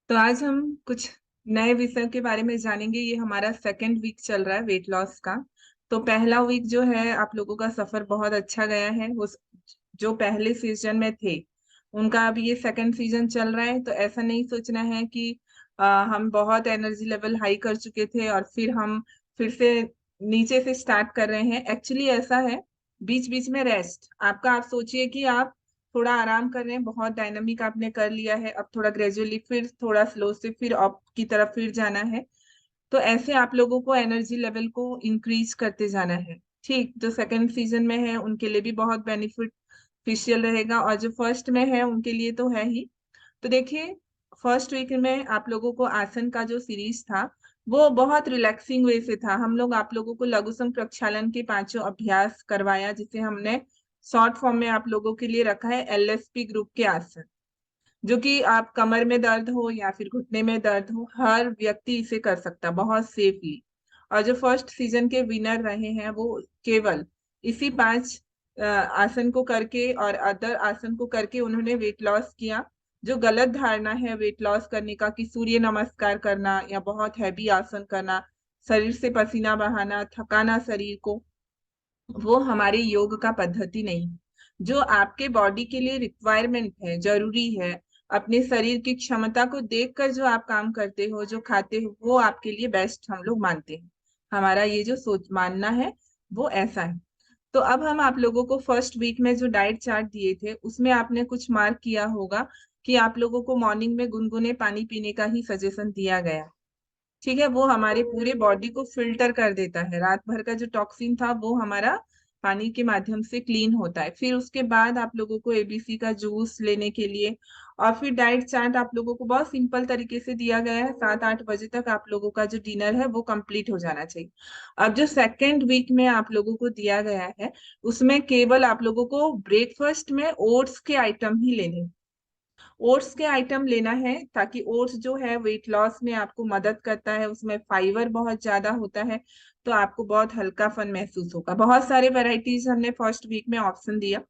तो आज हम कुछ नए विषय के बारे में जानेंगे। ये हमारा सेकंड वीक चल रहा है वेट लॉस का। तो पहला वीक जो है आप लोगों का सफर बहुत अच्छा गया है। वो जो पहले सीजन में थे उनका अब ये सेकंड सीजन चल रहा है। तो ऐसा नहीं सोचना है कि हम बहुत एनर्जी लेवल हाई कर चुके थे और फिर हम फिर से नीचे से स्टार्ट कर रहे हैं। एक्चुअली ऐसा है, बीच बीच में रेस्ट आपका। आप सोचिए कि आप थोड़ा आराम कर रहे हैं, बहुत डायनामिक आपने कर लिया है, अब थोड़ा ग्रेजुअली फिर थोड़ा स्लो से फिर अप की तरफ फिर जाना है। तो ऐसे आप लोगों को एनर्जी लेवल को इंक्रीज करते जाना है। ठीक, जो सेकंड सीजन में है उनके लिए भी बहुत बेनिफिशियल रहेगा, और जो फर्स्ट में है उनके लिए तो है ही। तो देखिए, फर्स्ट वीक में आप लोगों को आसन का जो सीरीज था वो बहुत रिलैक्सिंग वे से था। हम लोग आप लोगों को लघुसम प्रक्षालन के पांचों अभ्यास करवाया, जिसे हमने शॉर्ट फॉर्म में आप लोगों के लिए रखा है एलएसपी ग्रुप के आसन। जो कि आप कमर में दर्द हो या फिर घुटने में दर्द हो, हर व्यक्ति इसे कर सकता है बहुत सेफली। और जो फर्स्ट सीजन के विनर रहे हैं वो केवल इसी पांच आसन को करके और अदर आसन को करके उन्होंने वेट लॉस किया। जो गलत धारणा है वेट लॉस करने का कि सूर्य नमस्कार करना या बहुत हैवी आसन करना, शरीर से पसीना बहाना, थकाना शरीर को, वो हमारे योग का पद्धति नहीं। जो आपके बॉडी के लिए रिक्वायरमेंट है, जरूरी है, अपने शरीर की क्षमता को देखकर जो आप काम करते हो, जो खाते हो, वो आपके लिए बेस्ट हम लोग मानते हैं। हमारा ये जो सोच मानना है वो ऐसा है। तो अब हम आप लोगों को फर्स्ट वीक में जो डाइट चार्ट दिए थे उसमें आपने कुछ मार्क किया होगा कि आप लोगों को मॉर्निंग में गुनगुने पानी पीने का ही सजेशन दिया गया। ठीक है, वो हमारे पूरे बॉडी को फिल्टर कर देता है। रात भर का जो टॉक्सिन था वो हमारा पानी के माध्यम से क्लीन होता है। फिर उसके बाद आप लोगों को एबीसी का जूस लेने के लिए, और फिर डाइट चार्ट आप लोगों को बहुत सिंपल तरीके से दिया गया है। 7-8 बजे तक आप लोगों का जो डिनर है वो कंप्लीट हो जाना चाहिए। अब जो सेकेंड वीक में आप लोगों को दिया गया है उसमें केवल आप लोगों को ब्रेकफास्ट में ओट्स के आइटम ही लेने। ओट्स के आइटम लेना है, ताकि ओट्स जो है वेट लॉस में आपको मदद करता है, उसमें फाइबर बहुत ज्यादा होता है। तो आपको बहुत हल्कापन महसूस होगा। बहुत सारे वैरायटीज हमने फर्स्ट वीक में ऑप्शन दिया,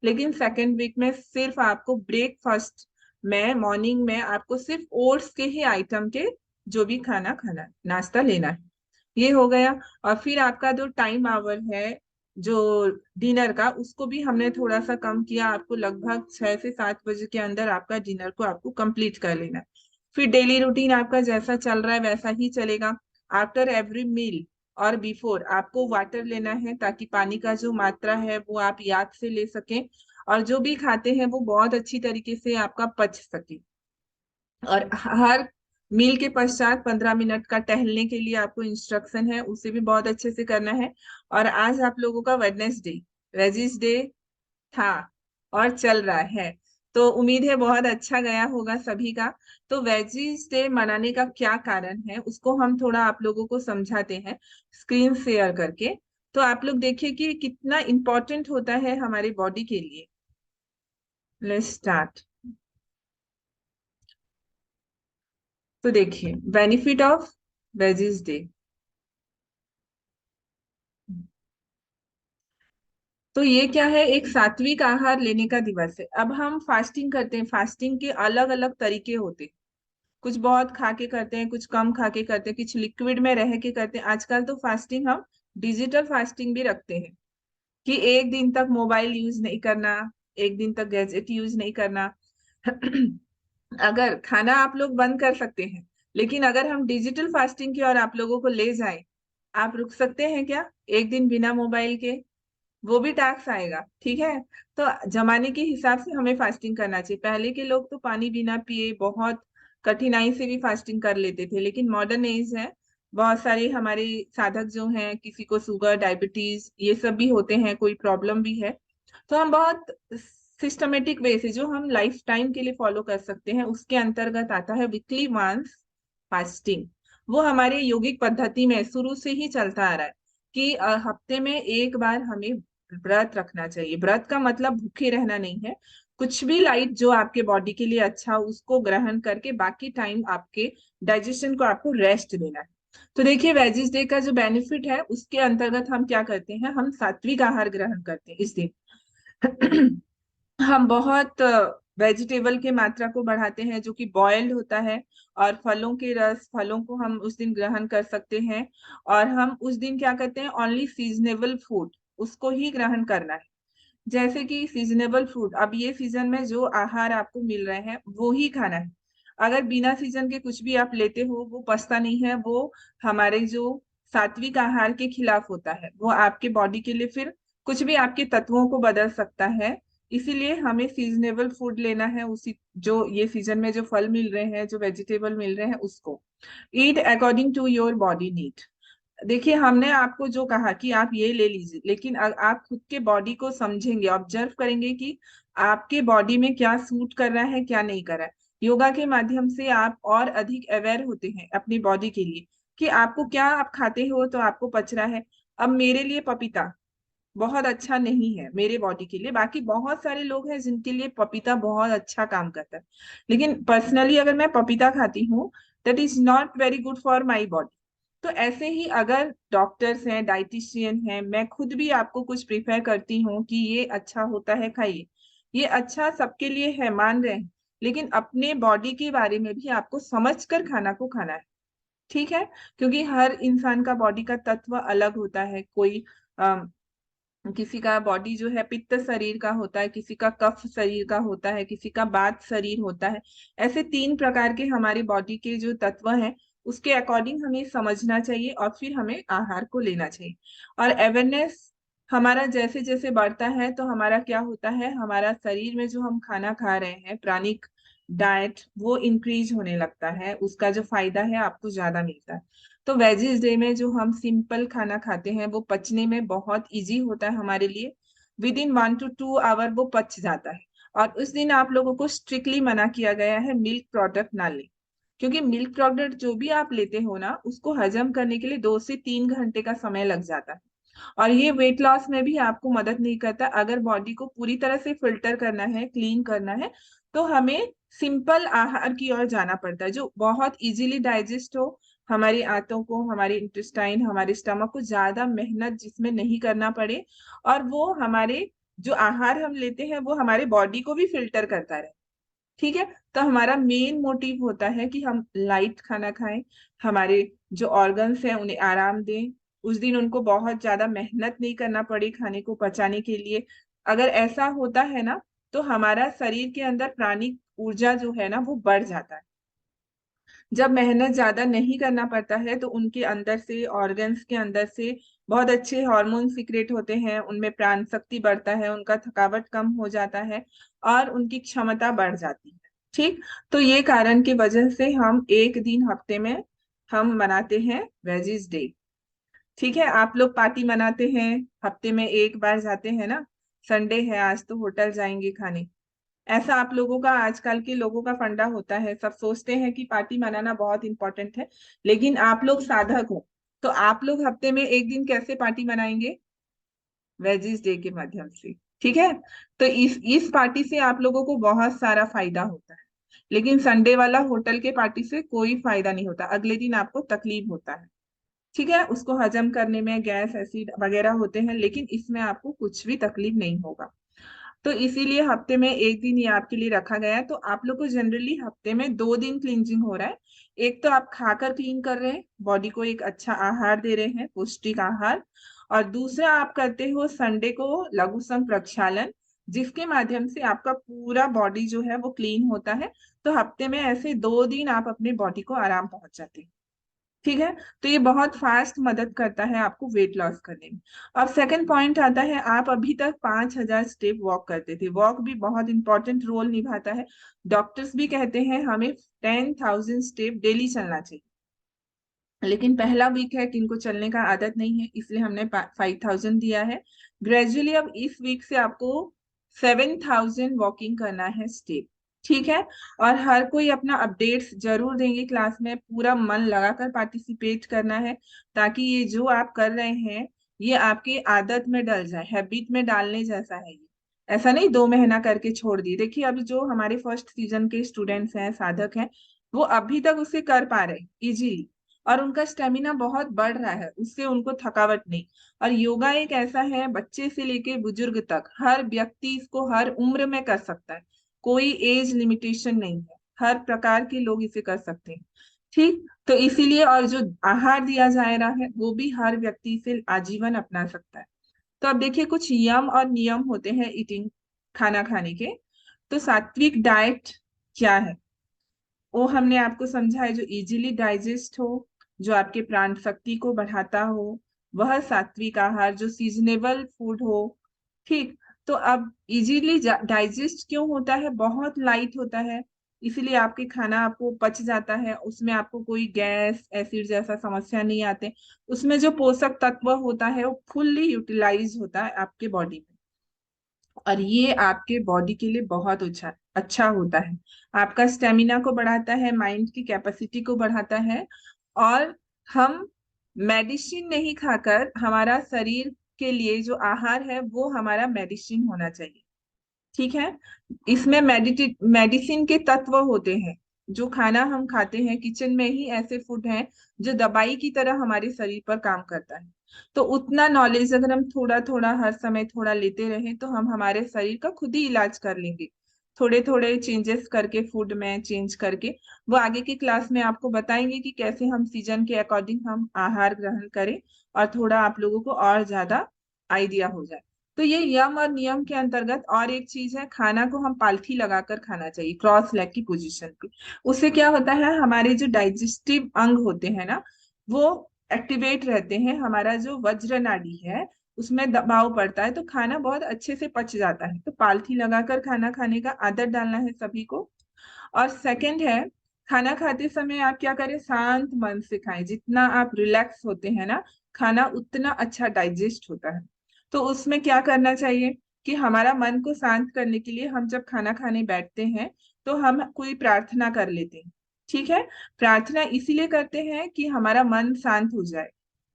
लेकिन सेकंड वीक में सिर्फ आपको ब्रेकफास्ट में मॉर्निंग में आपको सिर्फ ओट्स के ही आइटम के जो भी खाना खाना है, नाश्ता लेना है। ये हो गया। और फिर आपका जो टाइम आवर है जो डिनर का, उसको भी हमने थोड़ा सा कम किया। आपको लगभग 6 से 7 बजे के अंदर आपका डिनर को आपको कंप्लीट कर लेना है। फिर डेली रूटीन आपका जैसा चल रहा है वैसा ही चलेगा। आफ्टर एवरी मील और बिफोर आपको वाटर लेना है, ताकि पानी का जो मात्रा है वो आप याद से ले सकें, और जो भी खाते हैं वो बहुत अच्छी तरीके से आपका पच सके। और हर मील के पश्चात 15 मिनट का टहलने के लिए आपको इंस्ट्रक्शन है, उसे भी बहुत अच्छे से करना है। और आज आप लोगों का वेडनेसडे, वेजिस डे था और चल रहा है, तो उम्मीद है बहुत अच्छा गया होगा सभी का। तो वेजिस डे मनाने का क्या कारण है उसको हम थोड़ा आप लोगों को समझाते हैं स्क्रीन शेयर करके। तो आप लोग देखिए कि कितना इम्पोर्टेंट होता है हमारी बॉडी के लिए। Let's start. तो देखिए, बेनिफिट ऑफ वेजिस डे। तो ये क्या है, एक सात्विक आहार लेने का दिवस है। अब हम फास्टिंग करते हैं, फास्टिंग के अलग अलग तरीके होते हैं। कुछ बहुत खा के करते हैं, कुछ कम खा के करते हैं, कुछ लिक्विड में रह के करते हैं। आजकल तो फास्टिंग हम डिजिटल फास्टिंग भी रखते हैं कि एक दिन तक मोबाइल यूज नहीं करना, एक दिन तक गैजेट यूज नहीं करना। अगर खाना आप लोग बंद कर सकते हैं, लेकिन अगर हम डिजिटल फास्टिंग की ओर आप लोगों को ले जाएं, आप रुक सकते हैं क्या एक दिन बिना मोबाइल के? वो भी टैक्स आएगा। ठीक है, तो जमाने के हिसाब से हमें फास्टिंग करना चाहिए। पहले के लोग तो पानी बिना पिए बहुत कठिनाई से भी फास्टिंग कर लेते थे, लेकिन मॉडर्न एज है, बहुत सारे हमारे साधक जो हैं, किसी को शुगर, डायबिटीज, ये सब भी होते हैं, कोई प्रॉब्लम भी है। तो हम बहुत सिस्टमेटिक वे से जो हम लाइफ टाइम के लिए फॉलो कर सकते हैं, उसके अंतर्गत आता है वीकली वंस फास्टिंग। वो हमारे योगिक पद्धति में शुरू से ही चलता आ रहा है कि हफ्ते में एक बार हमें व्रत रखना चाहिए। व्रत का मतलब भूखे रहना नहीं है, कुछ भी लाइट जो आपके बॉडी के लिए अच्छा हो, उसको ग्रहण करके बाकी टाइम आपके डाइजेशन को आपको रेस्ट देना है। तो देखिए, वेजिस डे का जो बेनिफिट है उसके अंतर्गत हम क्या करते हैं, हम सात्विक आहार ग्रहण करते हैं इस दिन। हम बहुत वेजिटेबल के मात्रा को बढ़ाते हैं जो कि बॉयल्ड होता है, और फलों के रस, फलों को हम उस दिन ग्रहण कर सकते हैं। और हम उस दिन क्या करते हैं, ओनली सीजनेबल फूड उसको ही ग्रहण करना है। जैसे कि सीजनेबल फूड, अब ये सीजन में जो आहार आपको मिल रहे हैं वो ही खाना है। अगर बिना सीजन के कुछ भी आप लेते हो वो पचता नहीं है, वो हमारे जो सात्विक आहार के खिलाफ होता है, वो आपके बॉडी के लिए फिर कुछ भी आपके तत्वों को बदल सकता है। इसीलिए हमें सीजनेबल फूड लेना है, उसी जो ये सीजन में जो फल मिल रहे हैं, जो वेजिटेबल मिल रहे हैं उसको। Eat according to your body need. देखिए, हमने आपको जो कहा कि आप ये ले लीजिए, लेकिन आप खुद के बॉडी को समझेंगे, ऑब्जर्व करेंगे कि आपके बॉडी में क्या सूट कर रहा है, क्या नहीं कर रहा है। योगा के माध्यम से आप और अधिक अवेयर होते हैं अपनी बॉडी के लिए कि आपको क्या, आप खाते हो तो आपको पच रहा है। अब मेरे लिए पपीता बहुत अच्छा नहीं है मेरे बॉडी के लिए, बाकी बहुत सारे लोग हैं जिनके लिए पपीता बहुत अच्छा काम करता है, लेकिन पर्सनली अगर मैं पपीता खाती हूँ, that is not very good for my body. तो ऐसे ही अगर डॉक्टर्स हैं, डाइटिशियन हैं, मैं खुद भी आपको कुछ प्रिफर करती हूँ कि ये अच्छा होता है खाइए, ये अच्छा सबके लिए है, मान रहे हैं, लेकिन अपने बॉडी के बारे में भी आपको समझ कर खाना को खाना है। ठीक है, क्योंकि हर इंसान का बॉडी का तत्व अलग होता है। कोई किसी का बॉडी जो है पित्त शरीर का होता है, किसी का कफ शरीर का होता है, किसी का वात शरीर होता है। ऐसे 3 प्रकार के हमारी बॉडी के जो तत्व हैं, उसके अकॉर्डिंग हमें समझना चाहिए और फिर हमें आहार को लेना चाहिए। और अवेयरनेस हमारा जैसे जैसे बढ़ता है तो हमारा क्या होता है, हमारा शरीर में जो हम खाना खा रहे हैं, प्राणिक डाइट, वो इंक्रीज होने लगता है, उसका जो फायदा है आपको ज्यादा मिलता है। तो वेजिज डे में जो हम सिंपल खाना खाते हैं वो पचने में बहुत इजी होता है हमारे लिए। विद इन 1 to 2 आवर वो पच जाता है। और उस दिन आप लोगों को स्ट्रिक्टली मना किया गया है मिल्क प्रोडक्ट ना ले, क्योंकि मिल्क प्रोडक्ट जो भी आप लेते हो ना, उसको हजम करने के लिए 2 से 3 घंटे का समय लग जाता है। और ये वेट लॉस में भी आपको मदद नहीं करता। अगर बॉडी को पूरी तरह से फिल्टर करना है, क्लीन करना है, तो हमें सिंपल आहार की ओर जाना पड़ता है जो बहुत इजीली डाइजेस्ट हो, हमारी आंतों को, हमारी इंटेस्टाइन, हमारे स्टमक को ज्यादा मेहनत जिसमें नहीं करना पड़े, और वो हमारे जो आहार हम लेते हैं वो हमारे बॉडी को भी फिल्टर करता रहे। ठीक है, तो हमारा मेन मोटिव होता है कि हम लाइट खाना खाएं, हमारे जो ऑर्गन्स हैं उन्हें आराम दें, उस दिन उनको बहुत ज्यादा मेहनत नहीं करना पड़े खाने को पचाने के लिए। अगर ऐसा होता है ना, तो हमारा शरीर के अंदर प्राणिक ऊर्जा जो है ना वो बढ़ जाता है। जब मेहनत ज्यादा नहीं करना पड़ता है तो उनके अंदर से, ऑर्गन्स के अंदर से बहुत अच्छे हार्मोन सीक्रेट होते हैं, उनमें प्राण शक्ति बढ़ता है, उनका थकावट कम हो जाता है और उनकी क्षमता बढ़ जाती है। ठीक, तो ये कारण की वजह से हम एक दिन हफ्ते में हम मनाते हैं वेजिज डे। ठीक है, आप लोग पार्टी मनाते हैं, हफ्ते में एक बार जाते हैं ना, संडे है आज तो होटल जाएंगे खाने। ऐसा आप लोगों का, आजकल के लोगों का फंडा होता है, सब सोचते हैं कि पार्टी मनाना बहुत इंपॉर्टेंट है, लेकिन आप लोग साधक हो, तो आप लोग हफ्ते में एक दिन कैसे पार्टी मनाएंगे? वेजिस डे के माध्यम से। ठीक है, तो इस पार्टी से आप लोगों को बहुत सारा फायदा होता है, लेकिन संडे वाला होटल के पार्टी से कोई फायदा नहीं होता, अगले दिन आपको तकलीफ होता है। ठीक है, उसको हजम करने में गैस एसिड वगैरह होते हैं, लेकिन इसमें आपको कुछ भी तकलीफ नहीं होगा। तो इसीलिए हफ्ते में एक दिन ये आपके लिए रखा गया है। तो आप लोग को जनरली हफ्ते में 2 दिन क्लींजिंग हो रहा है। एक तो आप खाकर क्लीन कर रहे हैं, बॉडी को एक अच्छा आहार दे रहे हैं, पौष्टिक आहार। और दूसरा आप करते हो संडे को लघु सम प्रक्षालन, जिसके माध्यम से आपका पूरा बॉडी जो है वो क्लीन होता है। तो हफ्ते में ऐसे 2 दिन आप अपने बॉडी को आराम पहुंचाते हैं। ठीक है, तो ये बहुत फास्ट मदद करता है आपको वेट लॉस करने में। अब सेकंड पॉइंट आता है, आप अभी तक 5,000 स्टेप वॉक करते थे, वॉक भी बहुत इंपॉर्टेंट रोल निभाता है। डॉक्टर्स भी कहते हैं हमें 10,000 स्टेप डेली चलना चाहिए, लेकिन पहला वीक है, किनको चलने का आदत नहीं है, इसलिए हमने 5,000 दिया है। ग्रेजुअली अब इस वीक से आपको 7,000 वॉकिंग करना है स्टेप। ठीक है, और हर कोई अपना अपडेट्स जरूर देंगे क्लास में, पूरा मन लगाकर पार्टिसिपेट करना है, ताकि ये जो आप कर रहे हैं ये आपकी आदत में डल जाए, हैबिट में डालने जैसा है ये। ऐसा नहीं 2 महीना करके छोड़ दी। देखिए, अभी जो हमारे फर्स्ट सीजन के स्टूडेंट्स हैं, साधक हैं, वो अभी तक उसे कर पा रहे इजीली, और उनका स्टेमिना बहुत बढ़ रहा है, उससे उनको थकावट नहीं। और योगा एक ऐसा है, बच्चे से लेके बुजुर्ग तक हर व्यक्ति इसको हर उम्र में कर सकता है। कोई एज लिमिटेशन नहीं है, हर प्रकार के लोग इसे कर सकते हैं। ठीक, तो इसीलिए और जो आहार दिया जा रहा है वो भी हर व्यक्ति से आजीवन अपना सकता है। तो अब देखिए कुछ यम और नियम होते हैं ईटिंग, खाना खाने के। तो सात्विक डाइट क्या है, वो हमने आपको समझा है, जो इजीली डाइजेस्ट हो, जो आपके प्राण शक्ति को बढ़ाता हो, वह सात्विक आहार, जो सीजनेबल फूड हो। ठीक, तो अब इजीली डाइजेस्ट क्यों होता है, बहुत लाइट होता है, इसीलिए आपके खाना आपको पच जाता है, उसमें आपको कोई गैस एसिड जैसा समस्या नहीं आते। उसमें जो पोषक तत्व होता है वो फुल्ली यूटिलाइज होता है आपके बॉडी में, और ये आपके बॉडी के लिए बहुत अच्छा अच्छा होता है। आपका स्टेमिना को बढ़ाता है, माइंड की कैपेसिटी को बढ़ाता है। और हम मेडिसिन नहीं खाकर, हमारा शरीर के लिए जो आहार है वो हमारा मेडिसिन होना चाहिए। ठीक है, इसमें मेडिसिन के तत्व होते हैं। जो खाना हम खाते हैं किचन में ही ऐसे फूड हैं जो दवाई की तरह हमारे शरीर पर काम करता है। तो उतना नॉलेज अगर हम थोड़ा थोड़ा हर समय थोड़ा लेते रहें तो हम हमारे शरीर का खुद ही इलाज कर लेंगे, थोड़े थोड़े चेंजेस करके, फूड में चेंज करके। वो आगे की क्लास में आपको बताएंगे कि कैसे हम सीजन के अकॉर्डिंग हम आहार ग्रहण करें, और थोड़ा आप लोगों को और ज्यादा आइडिया हो जाए। तो ये यम और नियम के अंतर्गत और एक चीज है, खाना को हम पालथी लगाकर खाना चाहिए, क्रॉस लेग की पोजीशन पे। उससे क्या होता है, हमारे जो डाइजेस्टिव अंग होते हैं ना, वो एक्टिवेट रहते हैं, हमारा जो वज्र नाड़ी है उसमें दबाव पड़ता है, तो खाना बहुत अच्छे से पच जाता है। तो पालथी लगाकर खाना खाने का आदत डालना है सभी को। और सेकंड है, खाना खाते समय आप क्या करें, शांत मन से खाएं। जितना आप रिलैक्स होते हैं ना, खाना उतना अच्छा डाइजेस्ट होता है। तो उसमें क्या करना चाहिए कि हमारा मन को शांत करने के लिए हम जब खाना खाने बैठते हैं तो हम कोई प्रार्थना कर लेते हैं। ठीक है, प्रार्थना इसीलिए करते हैं कि हमारा मन शांत हो जाए।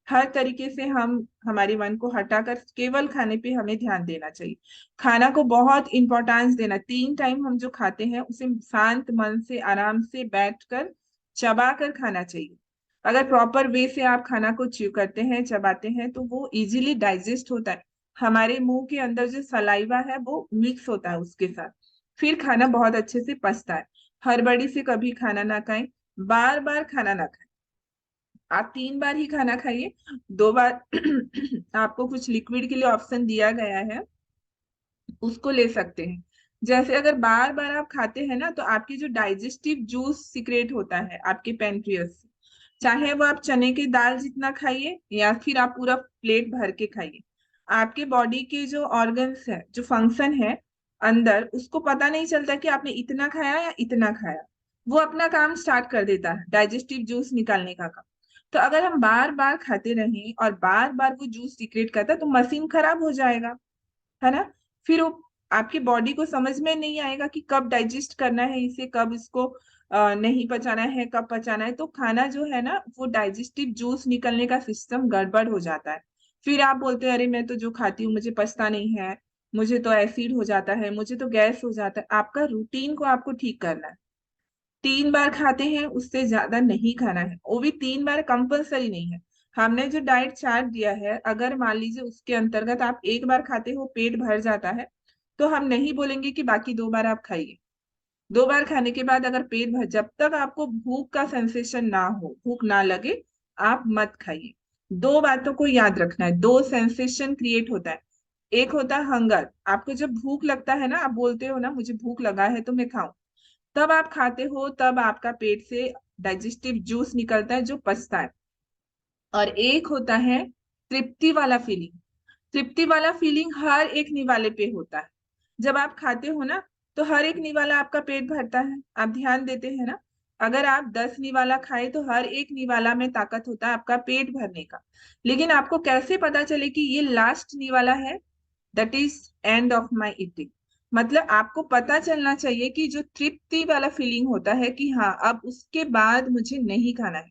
हर तरीके से हम हमारे मन को हटाकर केवल खाने पे हमें ध्यान देना चाहिए। खाना को बहुत इंपॉर्टेंस देना, 3 टाइम हम जो खाते हैं उसे शांत मन से आराम से बैठकर चबा कर खाना चाहिए। अगर प्रॉपर वे से आप खाना को च्यू करते हैं, चबाते हैं, तो वो इजीली डाइजेस्ट होता है। हमारे मुंह के अंदर जो सलाइवा है वो मिक्स होता है उसके साथ, फिर खाना बहुत अच्छे से पचता है। हड़बड़ी से कभी खाना ना खाएं, बार बार खाना ना खाएं। आप 3 बार ही खाना खाइए, 2 बार आपको कुछ लिक्विड के लिए ऑप्शन दिया गया है, उसको ले सकते हैं। जैसे अगर बार बार आप खाते हैं ना, तो आपकी जो डाइजेस्टिव जूस सीक्रेट होता है आपके पेनक्रियस से, चाहे वो आप चने की दाल जितना खाइए या फिर आप पूरा प्लेट भर के खाइए, आपके बॉडी के जो ऑर्गन्स है, जो फंक्शन है अंदर, उसको पता नहीं चलता कि आपने इतना खाया या इतना खाया। वो अपना काम स्टार्ट कर देता है, डाइजेस्टिव जूस निकालने का काम। तो अगर हम बार बार खाते रहें और बार बार वो जूस सीक्रेट करता है, तो मशीन खराब हो जाएगा, है ना। फिर वो आपकी बॉडी को समझ में नहीं आएगा कि कब डाइजेस्ट करना है इसे, कब इसको नहीं पचाना है, कब पचाना है। तो खाना जो है ना, वो डाइजेस्टिव जूस निकलने का सिस्टम गड़बड़ हो जाता है। फिर आप बोलते हैं अरे मैं तो जो खाती हूँ मुझे पचता नहीं है, मुझे तो एसिड हो जाता है, मुझे तो गैस हो जाता है। आपका रूटीन को आपको ठीक करना है। 3 बार खाते हैं उससे ज्यादा नहीं खाना है, वो भी 3 बार कंपलसरी नहीं है। हमने जो डाइट चार्ट दिया है, अगर मान लीजिए उसके अंतर्गत आप 1 बार खाते हो, पेट भर जाता है, तो हम नहीं बोलेंगे कि बाकी 2 बार आप खाइए। 2 बार खाने के बाद अगर पेट भर, जब तक आपको भूख का सेंसेशन ना हो, भूख ना लगे, आप मत खाइए। 2 बातों को याद रखना है, 2 सेंसेशन क्रिएट होता है। एक होता है हंगर, आपको जब भूख लगता है ना, आप बोलते हो ना मुझे भूख लगा है तो मैं खाऊं, तब आप खाते हो, तब आपका पेट से डाइजेस्टिव जूस निकलता है जो पचता है। और एक होता है तृप्ति वाला फीलिंग। तृप्ति वाला फीलिंग हर एक निवाले पे होता है। जब आप खाते हो ना, तो हर एक निवाला आपका पेट भरता है, आप ध्यान देते हैं ना। अगर आप 10 निवाला खाए तो हर एक निवाला में ताकत होता है आपका पेट भरने का। लेकिन आपको कैसे पता चले कि ये लास्ट निवाला है, that is end of my eating. मतलब आपको पता चलना चाहिए कि जो तृप्ति वाला फीलिंग होता है कि हाँ अब उसके बाद मुझे नहीं खाना है,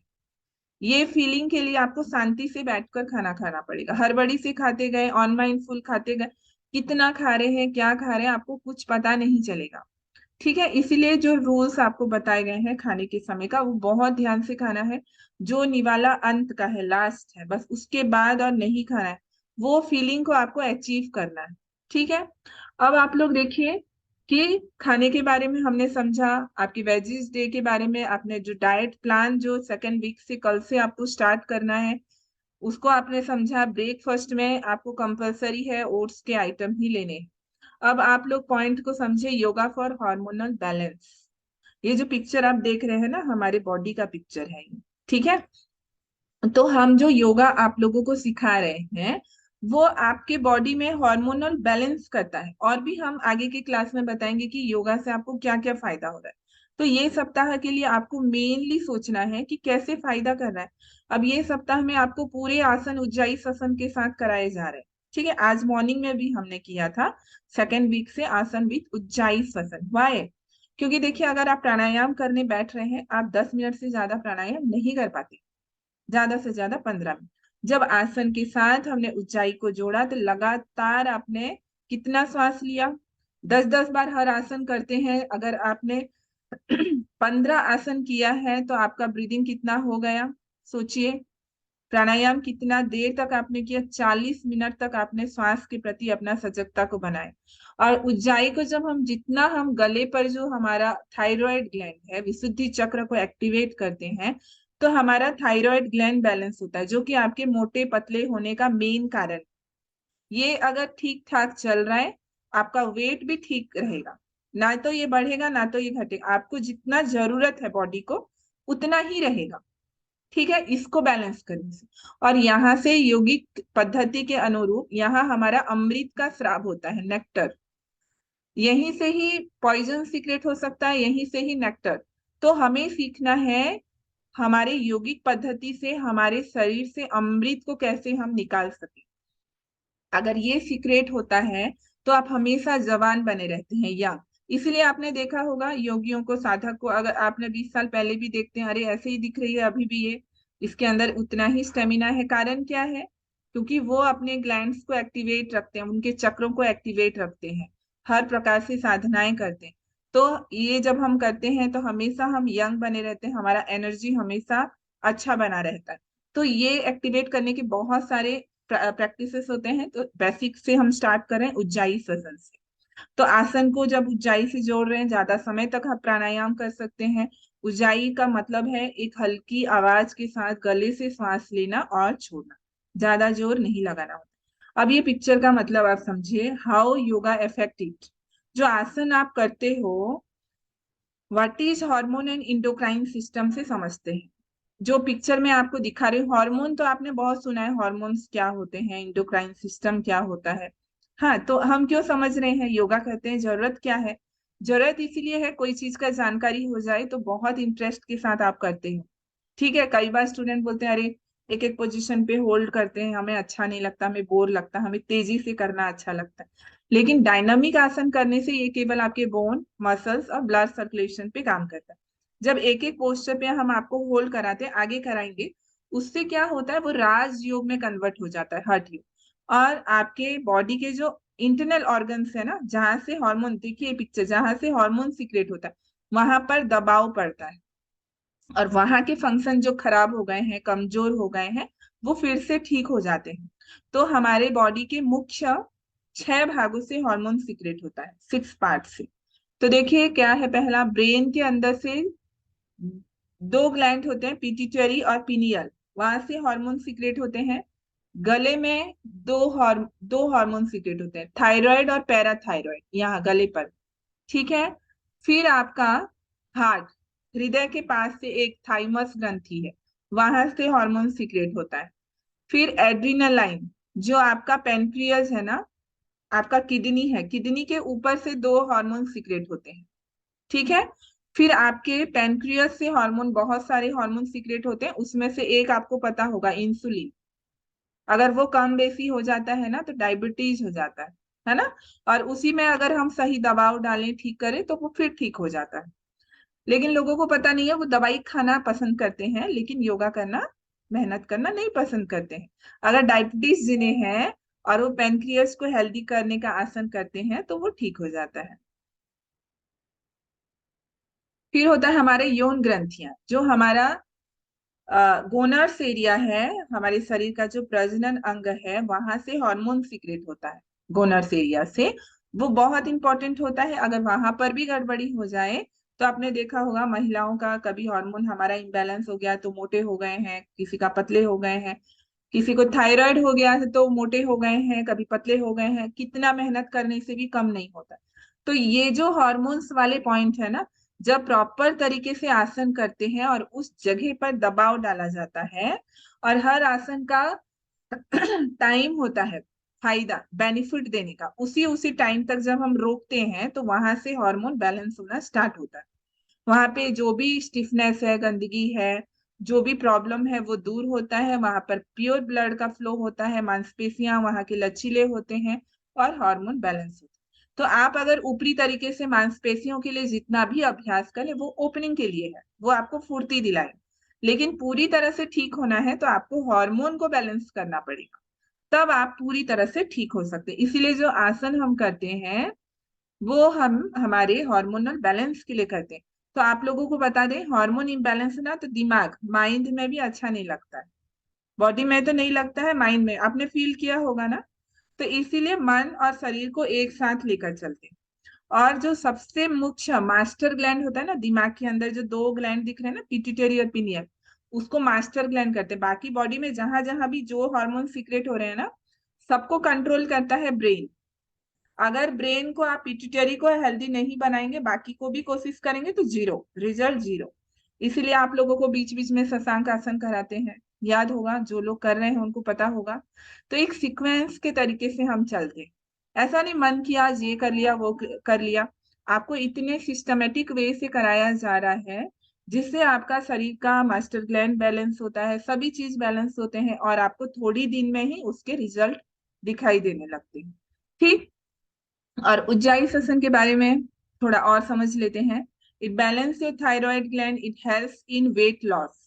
ये फीलिंग के लिए आपको शांति से बैठकर खाना खाना पड़ेगा। हड़बड़ी से खाते गए, ऑन माइंडफुल खाते गए, कितना खा रहे हैं क्या खा रहे हैं आपको कुछ पता नहीं चलेगा। ठीक है, इसीलिए जो रूल्स आपको बताए गए हैं खाने के समय का, वो बहुत ध्यान से खाना है। जो निवाला अंत का है, लास्ट है, बस उसके बाद और नहीं खाना है। वो फीलिंग को आपको अचीव करना है। ठीक है, अब आप लोग देखिए, कि खाने के बारे में हमने समझा, आपकी वेजिस डे के बारे में, आपने जो डाइट प्लान जो सेकेंड वीक से कल से आपको स्टार्ट करना है उसको आपने समझा। ब्रेकफास्ट में आपको कंपलसरी है ओट्स के आइटम ही लेने। अब आप लोग पॉइंट को समझे, योगा फॉर हार्मोनल बैलेंस। ये जो पिक्चर आप देख रहे हैं ना, हमारे बॉडी का पिक्चर है ये, ठीक है। तो हम जो योगा आप लोगों को सिखा रहे हैं वो आपके बॉडी में हार्मोनल बैलेंस करता है, और भी हम आगे की क्लास में बताएंगे कि योगा से आपको क्या क्या फायदा हो रहा है। तो ये सप्ताह के लिए आपको मेनली सोचना है कि कैसे फायदा कर रहा है। अब ये सप्ताह में आपको पूरे आसन उज्जाई आसन के साथ कराए जा रहे हैं, ठीक है। आज मॉर्निंग में भी हमने किया था सेकेंड वीक से आसन विथ उज्जाई आसन। वाई? क्योंकि देखिए, अगर आप प्राणायाम करने बैठ रहे हैं, आप 10 मिनट से ज्यादा प्राणायाम नहीं कर पाते, ज्यादा से ज्यादा 15 मिनट। जब आसन के साथ हमने ऊंचाई को जोड़ा तो लगातार आपने कितना श्वास लिया? 10-10 बार हर आसन करते हैं। अगर आपने 15 आसन किया है तो आपका ब्रीदिंग कितना हो गया, सोचिए। प्राणायाम कितना देर तक आपने किया? 40 मिनट तक आपने श्वास के प्रति अपना सजगता को बनाए। और ऊंचाई को जब हम जितना हम गले पर जो हमारा थायराइड ग्लैंड है, विशुद्धि चक्र को एक्टिवेट करते हैं, तो हमारा थायराइड ग्लैंड बैलेंस होता है, जो कि आपके मोटे पतले होने का मेन कारण। ये अगर ठीक ठाक चल रहा है, आपका वेट भी ठीक रहेगा, ना तो ये बढ़ेगा ना तो ये घटेगा। आपको जितना जरूरत है बॉडी को उतना ही रहेगा, ठीक है। इसको बैलेंस करने से, और यहाँ से योगिक पद्धति के अनुरूप यहाँ हमारा अमृत का स्राव होता है, नेक्टर। यहीं से ही पॉइजन सीक्रेट हो सकता है, यहीं से ही नेक्टर। तो हमें सीखना है हमारे योगिक पद्धति से हमारे शरीर से अमृत को कैसे हम निकाल सके। अगर ये सीक्रेट होता है तो आप हमेशा जवान बने रहते हैं, या इसलिए आपने देखा होगा योगियों को, साधक को, अगर आपने 20 साल पहले भी देखते हैं, अरे ऐसे ही दिख रही है अभी भी ये, इसके अंदर उतना ही स्टेमिना है। कारण क्या है? क्योंकि वो अपने ग्लैंड्स को एक्टिवेट रखते हैं, उनके चक्रों को एक्टिवेट रखते हैं, हर प्रकार से साधनाएं करते हैं। तो ये जब हम करते हैं तो हमेशा हम यंग बने रहते हैं, हमारा एनर्जी हमेशा अच्छा बना रहता है। तो ये एक्टिवेट करने के बहुत सारे प्रैक्टिसेस होते हैं। तो बेसिक से हम स्टार्ट करें उज्जाई आसन से। तो आसन को जब उज्जाई से जोड़ रहे हैं, ज्यादा समय तक आप प्राणायाम कर सकते हैं। उज्जाई का मतलब है एक हल्की आवाज के साथ गले से सांस लेना और छोड़ना, ज्यादा जोर नहीं लगाना होता। अब ये पिक्चर का मतलब आप समझिए, हाउ योगा इफेक्ट इट। जो आसन आप करते हो, what is hormone and endocrine system से समझते हैं। जो पिक्चर में आपको दिखा रही हूँ, हार्मोन तो आपने बहुत सुना है, हार्मोन्स क्या होते हैं, इंडोक्राइन सिस्टम क्या होता है। हाँ, तो हम क्यों समझ रहे हैं, योगा करते हैं, जरूरत क्या है? जरूरत इसीलिए है, कोई चीज का जानकारी हो जाए तो बहुत इंटरेस्ट के साथ आप करते हो, ठीक है। कई बार स्टूडेंट बोलते हैं, अरे एक एक पोजीशन पे होल्ड करते हैं, हमें अच्छा नहीं लगता, हमें बोर लगता, हमें तेजी से करना अच्छा लगता है। लेकिन डायनामिक आसन करने से ये केवल आपके बोन, मसल्स और ब्लड सर्कुलेशन पे काम करता है। जब एक एक पोस्चर पे हम आपको होल्ड कराते हैं, आगे कराएंगे, उससे क्या होता है, वो राज योग में कन्वर्ट हो जाता है, हठ योग। और आपके बॉडी के जो इंटरनल ऑर्गन्स है ना, जहां से हार्मोन, देखिए पिक्चर, जहां से हार्मोन सीक्रेट होता है वहां पर दबाव पड़ता है, और वहां के फंक्शन जो खराब हो गए हैं, कमजोर हो गए हैं, वो फिर से ठीक हो जाते हैं। तो हमारे बॉडी के मुख्य 6 भागों से हार्मोन सीक्रेट होता है, 6 पार्ट से। तो देखिए क्या है, पहला ब्रेन के अंदर से 2 ग्लैंड होते हैं, पिट्यूटरी और पिनियल, वहां से हार्मोन सीक्रेट होते हैं। गले में दो हार्मोन सीक्रेट होते हैं, थायराइड और पैराथायराइड, यहाँ गले पर, ठीक है। फिर आपका हार्ट, हृदय के पास से एक थाइमस ग्रंथि है, वहां से हार्मोन सीक्रेट होता है। फिर एड्रिनालाइन, जो आपका पेनक्रियस है ना, आपका किडनी है, किडनी के ऊपर से 2 हार्मोन सीक्रेट होते हैं, ठीक है। फिर आपके पेनक्रियस से हार्मोन, बहुत सारे हार्मोन सीक्रेट होते हैं, उसमें से एक आपको पता होगा, इंसुलिन। अगर वो कम बेसी हो जाता है ना तो डायबिटीज हो जाता है ना। और उसी में अगर हम सही दबाव डालें, ठीक करें, तो वो फिर ठीक हो जाता है। लेकिन लोगों को पता नहीं है, वो दवाई खाना पसंद करते हैं लेकिन योगा करना, मेहनत करना नहीं पसंद करते हैं। अगर डायबिटीज जिन्हें है और वो पेनक्रियस को हेल्दी करने का आसन करते हैं तो वो ठीक हो जाता है। फिर होता है हमारे यौन ग्रंथियां, जो हमारा गोनर्स एरिया है, हमारे शरीर का जो प्रजनन अंग है, वहां से हार्मोन सीक्रेट होता है, गोनर्स एरिया से। वो बहुत इंपॉर्टेंट होता है। अगर वहां पर भी गड़बड़ी हो जाए तो आपने देखा होगा महिलाओं का कभी हार्मोन हमारा इम्बैलेंस हो गया तो मोटे हो गए हैं, किसी का पतले हो गए हैं, किसी को थायराइड हो गया है तो मोटे हो गए हैं, कभी पतले हो गए हैं, कितना मेहनत करने से भी कम नहीं होता। तो ये जो हार्मोन्स वाले पॉइंट है ना, जब प्रॉपर तरीके से आसन करते हैं और उस जगह पर दबाव डाला जाता है और हर आसन का टाइम होता है, फायदा बेनिफिट देने का, उसी उसी टाइम तक जब हम रोकते हैं तो वहां से हार्मोन बैलेंस होना स्टार्ट होता है। वहां पे जो भी स्टिफनेस है, गंदगी है, जो भी प्रॉब्लम है वो दूर होता है, वहां पर प्योर ब्लड का फ्लो होता है, मांसपेशियां वहां के लचीले होते हैं और हार्मोन बैलेंस होता है। तो आप अगर ऊपरी तरीके से मांसपेशियों के लिए जितना भी अभ्यास करें वो ओपनिंग के लिए है, वो आपको फुर्ती दिलाए, लेकिन पूरी तरह से ठीक होना है तो आपको हार्मोन को बैलेंस करना पड़ेगा, तब आप पूरी तरह से ठीक हो सकते हैं। इसीलिए जो आसन हम करते हैं वो हम हमारे हार्मोनल बैलेंस के लिए करते हैं। तो आप लोगों को बता दें, हार्मोन इम्बैलेंस है ना तो दिमाग माइंड में भी अच्छा नहीं लगता है, बॉडी में तो नहीं लगता है, माइंड में आपने फील किया होगा ना। तो इसीलिए मन और शरीर को एक साथ लेकर चलते हैं। और जो सबसे मुख्य मास्टर ग्लैंड होता है ना दिमाग के अंदर, जो दो ग्लैंड दिख रहे हैं ना, पिट्यूटरी और पिनियल, उसको मास्टर ग्लैंड करते हैं। बाकी बॉडी में जहां जहां भी जो हार्मोन सीक्रेट हो रहे हैं ना, सबको कंट्रोल करता है ब्रेन। अगर ब्रेन को आप पिट्यूटरी को हेल्दी नहीं बनाएंगे, बाकी को भी कोशिश करेंगे तो जीरो रिजल्ट, जीरो। इसीलिए आप लोगों को बीच बीच में शशांक आसन कराते हैं, याद होगा, जो लोग कर रहे हैं उनको पता होगा। तो एक सीक्वेंस के तरीके से हम चलते हैं, ऐसा नहीं मन किया आज ये कर लिया वो कर लिया। आपको इतने सिस्टमेटिक वे से कराया जा रहा है जिससे आपका शरीर का मास्टर ग्लैंड बैलेंस होता है, सभी चीज बैलेंस होते हैं और आपको थोड़ी दिन में ही उसके रिजल्ट दिखाई देने लगते हैं। ठीक। और उज्जाई श्वसन के बारे में थोड़ा और समझ लेते हैं। It balance your thyroid gland, it helps in weight loss.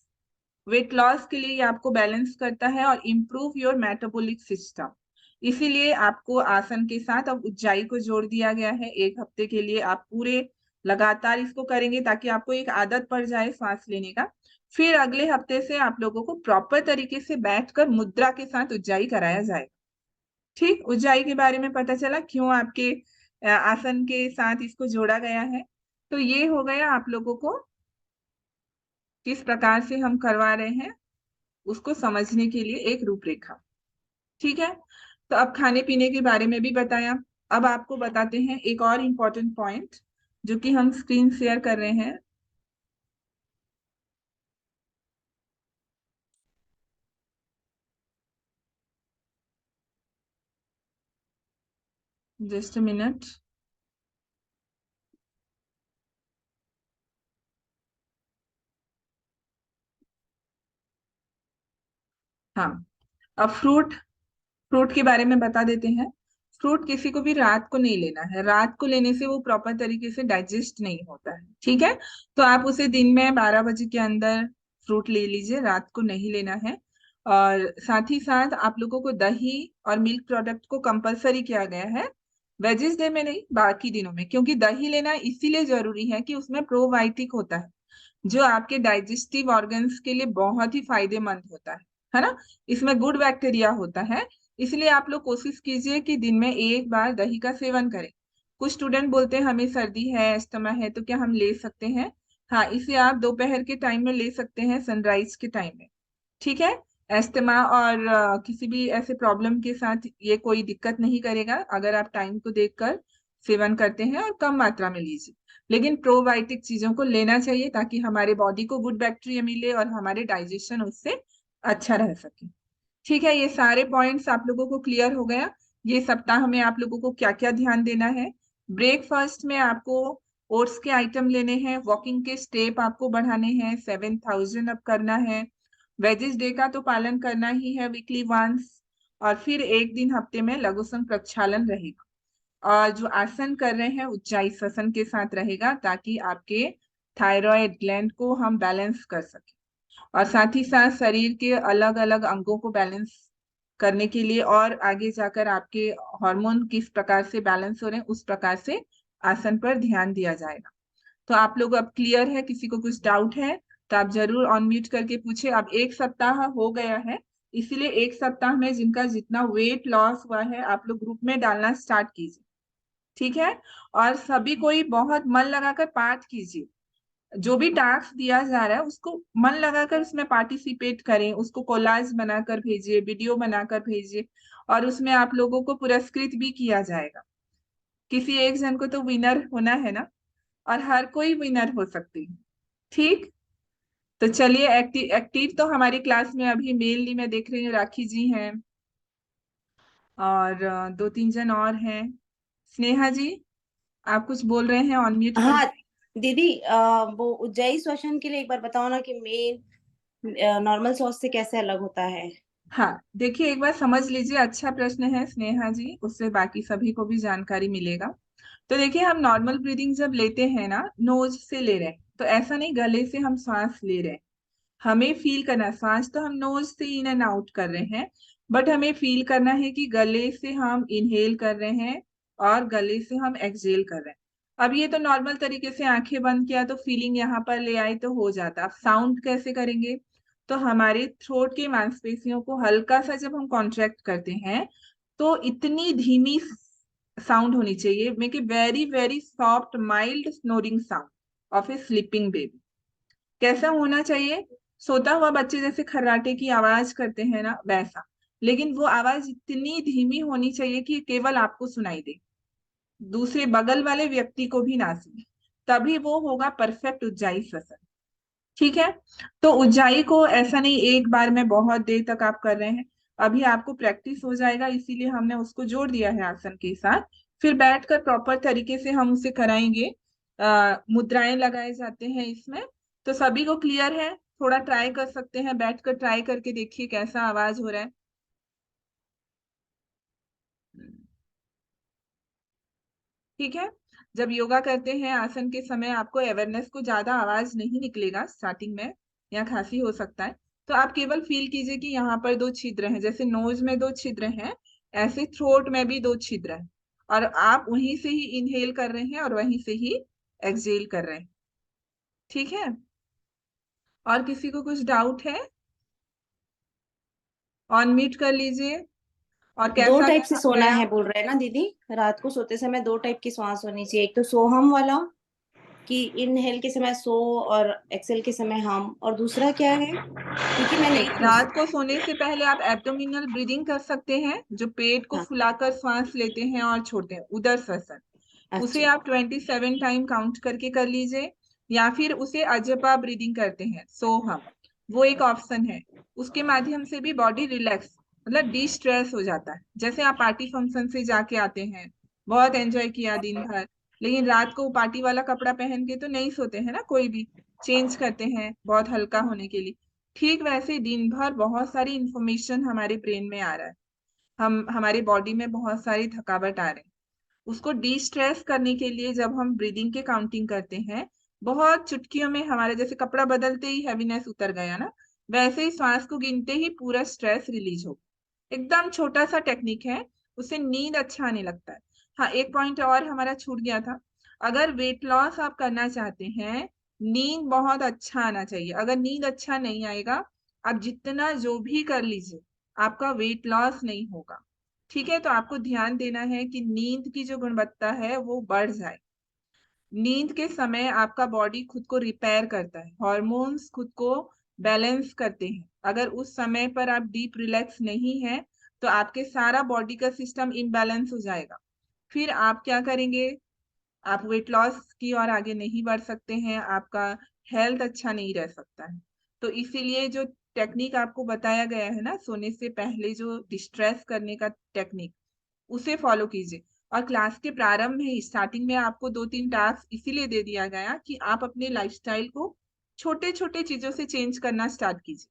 Weight loss के लिए ये आपको बैलेंस करता है और इम्प्रूव योर मेटाबॉलिक सिस्टम। इसीलिए आपको आसन के साथ अब उज्जाई को जोड़ दिया गया है। 1 हफ्ते के लिए आप पूरे लगातार इसको करेंगे ताकि आपको एक आदत पड़ जाए सांस लेने का। फिर अगले हफ्ते से आप लोगों को प्रॉपर तरीके से बैठकर मुद्रा के साथ उज्जाई कराया जाएगा। ठीक, ऊंचाई के बारे में पता चला क्यों आपके आसन के साथ इसको जोड़ा गया है। तो ये हो गया आप लोगों को किस प्रकार से हम करवा रहे हैं उसको समझने के लिए एक रूपरेखा। ठीक है, तो अब खाने पीने के बारे में भी बताया। अब आपको बताते हैं एक और इम्पोर्टेंट पॉइंट जो कि हम स्क्रीन शेयर कर रहे हैं। Just a minute. हाँ, अब फ्रूट, फ्रूट के बारे में बता देते हैं। फ्रूट किसी को भी रात को नहीं लेना है, रात को लेने से वो प्रॉपर तरीके से डाइजेस्ट नहीं होता है। ठीक है, तो आप उसे दिन में 12 बजे के अंदर फ्रूट ले लीजिए, रात को नहीं लेना है। और साथ ही साथ आप लोगों को दही और मिल्क प्रोडक्ट को कंपलसरी किया गया है, वेजिस डे में नहीं बाकी दिनों में, क्योंकि दही लेना इसीलिए जरूरी है कि उसमें प्रोबायोटिक होता है जो आपके डाइजेस्टिव ऑर्गन्स के लिए बहुत ही फायदेमंद होता है ना। इसमें गुड बैक्टीरिया होता है। इसलिए आप लोग कोशिश कीजिए कि दिन में एक बार दही का सेवन करें। कुछ स्टूडेंट बोलते हैं हमें सर्दी है, अस्थमा है, तो क्या हम ले सकते हैं? हाँ, इसे आप दोपहर के टाइम में ले सकते हैं, सनराइज के टाइम में। ठीक है, अस्थमा और किसी भी ऐसे प्रॉब्लम के साथ ये कोई दिक्कत नहीं करेगा अगर आप टाइम को देखकर सेवन करते हैं और कम मात्रा में लीजिए। लेकिन प्रोबायोटिक चीजों को लेना चाहिए ताकि हमारे बॉडी को गुड बैक्टीरिया मिले और हमारे डाइजेशन उससे अच्छा रह सके। ठीक है, ये सारे पॉइंट्स आप लोगों को क्लियर हो गया। ये सप्ताह में आप लोगों को क्या क्या ध्यान देना है। ब्रेकफास्ट में आपको ओट्स के आइटम लेने हैं, वॉकिंग के स्टेप आपको बढ़ाने हैं, 7,000 अब करना है। वेजिस डे का तो पालन करना ही है वीकली वंस। और फिर एक दिन हफ्ते में लघुशंख प्रक्षालन रहेगा। और जो आसन कर रहे हैं उच्चाई श्वसन के साथ रहेगा ताकि आपके थायराइड ग्लैंड को हम बैलेंस कर सके। और साथ ही साथ शरीर के अलग अलग अंगों को बैलेंस करने के लिए और आगे जाकर आपके हार्मोन किस प्रकार से बैलेंस हो रहे हैं उस प्रकार से आसन पर ध्यान दिया जाएगा। तो आप लोग अब क्लियर है? किसी को कुछ डाउट है तो आप जरूर ऑन म्यूट करके पूछे। अब 1 सप्ताह हो गया है, इसीलिए 1 सप्ताह में जिनका जितना वेट लॉस हुआ है आप लोग ग्रुप में डालना स्टार्ट कीजिए। ठीक है। और सभी कोई बहुत मन लगाकर पाठ कीजिए, जो भी टास्क दिया जा रहा है उसको मन लगाकर उसमें पार्टिसिपेट करें, उसको कोलाज बनाकर भेजिए, वीडियो बनाकर भेजिए, और उसमें आप लोगों को पुरस्कृत भी किया जाएगा। किसी एक जन को तो विनर होना है ना, और हर कोई विनर हो सकती है। ठीक। तो चलिए, एक्टिव एक्टिव तो हमारी क्लास में अभी मेनली मैं देख रही हूँ राखी जी हैं, और दो तीन जन और हैं। स्नेहा जी, आप कुछ बोल रहे हैं, ऑन म्यूट कर। हाँ दीदी, वो उज्जैन श्वसन के लिए एक बार बताओ ना कि मेन नॉर्मल सॉस से कैसे अलग होता है। हाँ देखिए, एक बार समझ लीजिए, अच्छा प्रश्न है स्नेहा जी, उससे बाकी सभी को भी जानकारी मिलेगा। तो देखिए, हम नॉर्मल ब्रीदिंग जब लेते हैं ना, नोज से ले रहे हैं, तो ऐसा नहीं गले से हम सांस ले रहे हैं। हमें फील करना, सांस तो हम नोज से इन एंड आउट कर रहे हैं, बट हमें फील करना है कि गले से हम इनहेल कर रहे हैं और गले से हम एक्सहेल कर रहे हैं। अब ये तो नॉर्मल तरीके से आंखें बंद किया तो फीलिंग यहाँ पर ले आई तो हो जाता। अब साउंड कैसे करेंगे? तो हमारे थ्रोट की मांसपेशियों को हल्का सा जब हम कॉन्ट्रैक्ट करते हैं, तो इतनी धीमी साउंड होनी चाहिए, make a very very soft mild snoring sound of A sleeping baby. कैसा होना चाहिए? सोता हुआ बच्चे जैसे खर्राटे की आवाज करते हैं ना, वैसा। लेकिन वो आवाज इतनी धीमी होनी चाहिए कि केवल आपको सुनाई दे, दूसरे बगल वाले व्यक्ति को भी ना सुने। तभी वो होगा परफेक्ट उज्जाई श्वसन। ठीक है। तो उज्जाई को ऐसा नहीं एक बार में बहुत देर तक आप कर रहे हैं, अभी आपको प्रैक्टिस हो जाएगा, इसीलिए हमने उसको जोड़ दिया है आसन के साथ। फिर बैठकर प्रॉपर तरीके से हम उसे कराएंगे। मुद्राएं लगाए जाते हैं इसमें। तो सभी को क्लियर है? थोड़ा ट्राई कर सकते हैं, बैठकर ट्राई करके देखिए कैसा आवाज हो रहा है। ठीक है। जब योगा करते हैं आसन के समय, आपको अवेयरनेस को ज्यादा आवाज नहीं निकलेगा स्टार्टिंग में, या खांसी हो सकता है। तो आप केवल फील कीजिए कि यहाँ पर दो छिद्र हैं, जैसे नोज में दो छिद्र हैं, ऐसे थ्रोट में भी दो छिद्र हैं, और आप वहीं से ही इनहेल कर रहे हैं और वहीं से ही एक्सहेल कर रहे हैं। ठीक है। और किसी को कुछ डाउट है? ऑन म्यूट कर लीजिए। और दो कैसा टाइप से सोना गया? है बोल रहे हैं ना दीदी। रात को सोते समय दो टाइप की सांस होनी चाहिए, एक तो सोहम वाला कि इनहेल के समय सो और एक्सेल के समय हम, और दूसरा क्या है क्योंकि मैं नहीं, नई थी रात को सोने से पहले आप एब्डोमिनल ब्रीदिंग कर सकते हैं, जो पेट को हाँ। फुलाकर सांस लेते हैं और छोड़ते हैं, उदर श्वसन। उसे अच्छा। आप 27 टाइम काउंट करके कर लीजिए। या फिर उसे अजपा ब्रीदिंग करते हैं, सोहम, वो एक ऑप्शन है। उसके माध्यम से भी बॉडी रिलैक्स, मतलब डी स्ट्रेस हो जाता है। जैसे आप पार्टी फंक्शन से जाके आते हैं, बहुत एंजॉय किया दिन भर, लेकिन रात को पार्टी वाला कपड़ा पहन के तो नहीं सोते हैं ना, कोई भी चेंज करते हैं बहुत हल्का होने के लिए। ठीक वैसे दिन भर बहुत सारी इंफॉर्मेशन हमारे ब्रेन में आ रहा है, हम हमारी बॉडी में बहुत सारी थकावट आ रही है। उसको डी स्ट्रेस करने के लिए जब हम ब्रीदिंग के काउंटिंग करते हैं, बहुत चुटकियों में हमारे जैसे कपड़ा बदलते ही हैवीनेस उतर गया ना, वैसे ही श्वास को गिनते ही पूरा स्ट्रेस रिलीज हो। एकदम छोटा सा टेक्निक है, उससे नींद अच्छा आने लगता है। हाँ, एक पॉइंट और हमारा छूट गया था। अगर वेट लॉस आप करना चाहते हैं, नींद बहुत अच्छा आना चाहिए। अगर नींद अच्छा नहीं आएगा, आप जितना जो भी कर लीजिए, आपका वेट लॉस नहीं होगा। ठीक है। तो आपको ध्यान देना है कि नींद की जो गुणवत्ता है वो बढ़ जाए। नींद के समय आपका बॉडी खुद को रिपेयर करता है, हॉर्मोन्स खुद को बैलेंस करते हैं। अगर उस समय पर आप डीप रिलैक्स नहीं है, तो आपके सारा बॉडी का सिस्टम इम्बैलेंस हो जाएगा। फिर आप क्या करेंगे? आप वेट लॉस की और आगे नहीं बढ़ सकते हैं, आपका हेल्थ अच्छा नहीं रह सकता है। तो इसीलिए जो टेक्निक आपको बताया गया है ना, सोने से पहले जो डिस्ट्रेस करने का टेक्निक, उसे फॉलो कीजिए। और क्लास के प्रारंभ में स्टार्टिंग में आपको दो तीन टास्क इसीलिए दे दिया गया कि आप अपने लाइफस्टाइल को छोटे छोटे चीजों से चेंज करना स्टार्ट कीजिए।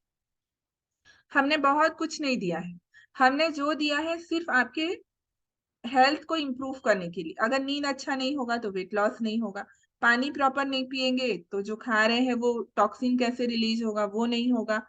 हमने बहुत कुछ नहीं दिया है, हमने जो दिया है सिर्फ आपके हेल्थ को इम्प्रूव करने के लिए। अगर नींद अच्छा नहीं होगा तो वेट लॉस नहीं होगा, पानी प्रॉपर नहीं पिएंगे तो जो खा रहे हैं वो टॉक्सिन कैसे रिलीज होगा, वो नहीं होगा।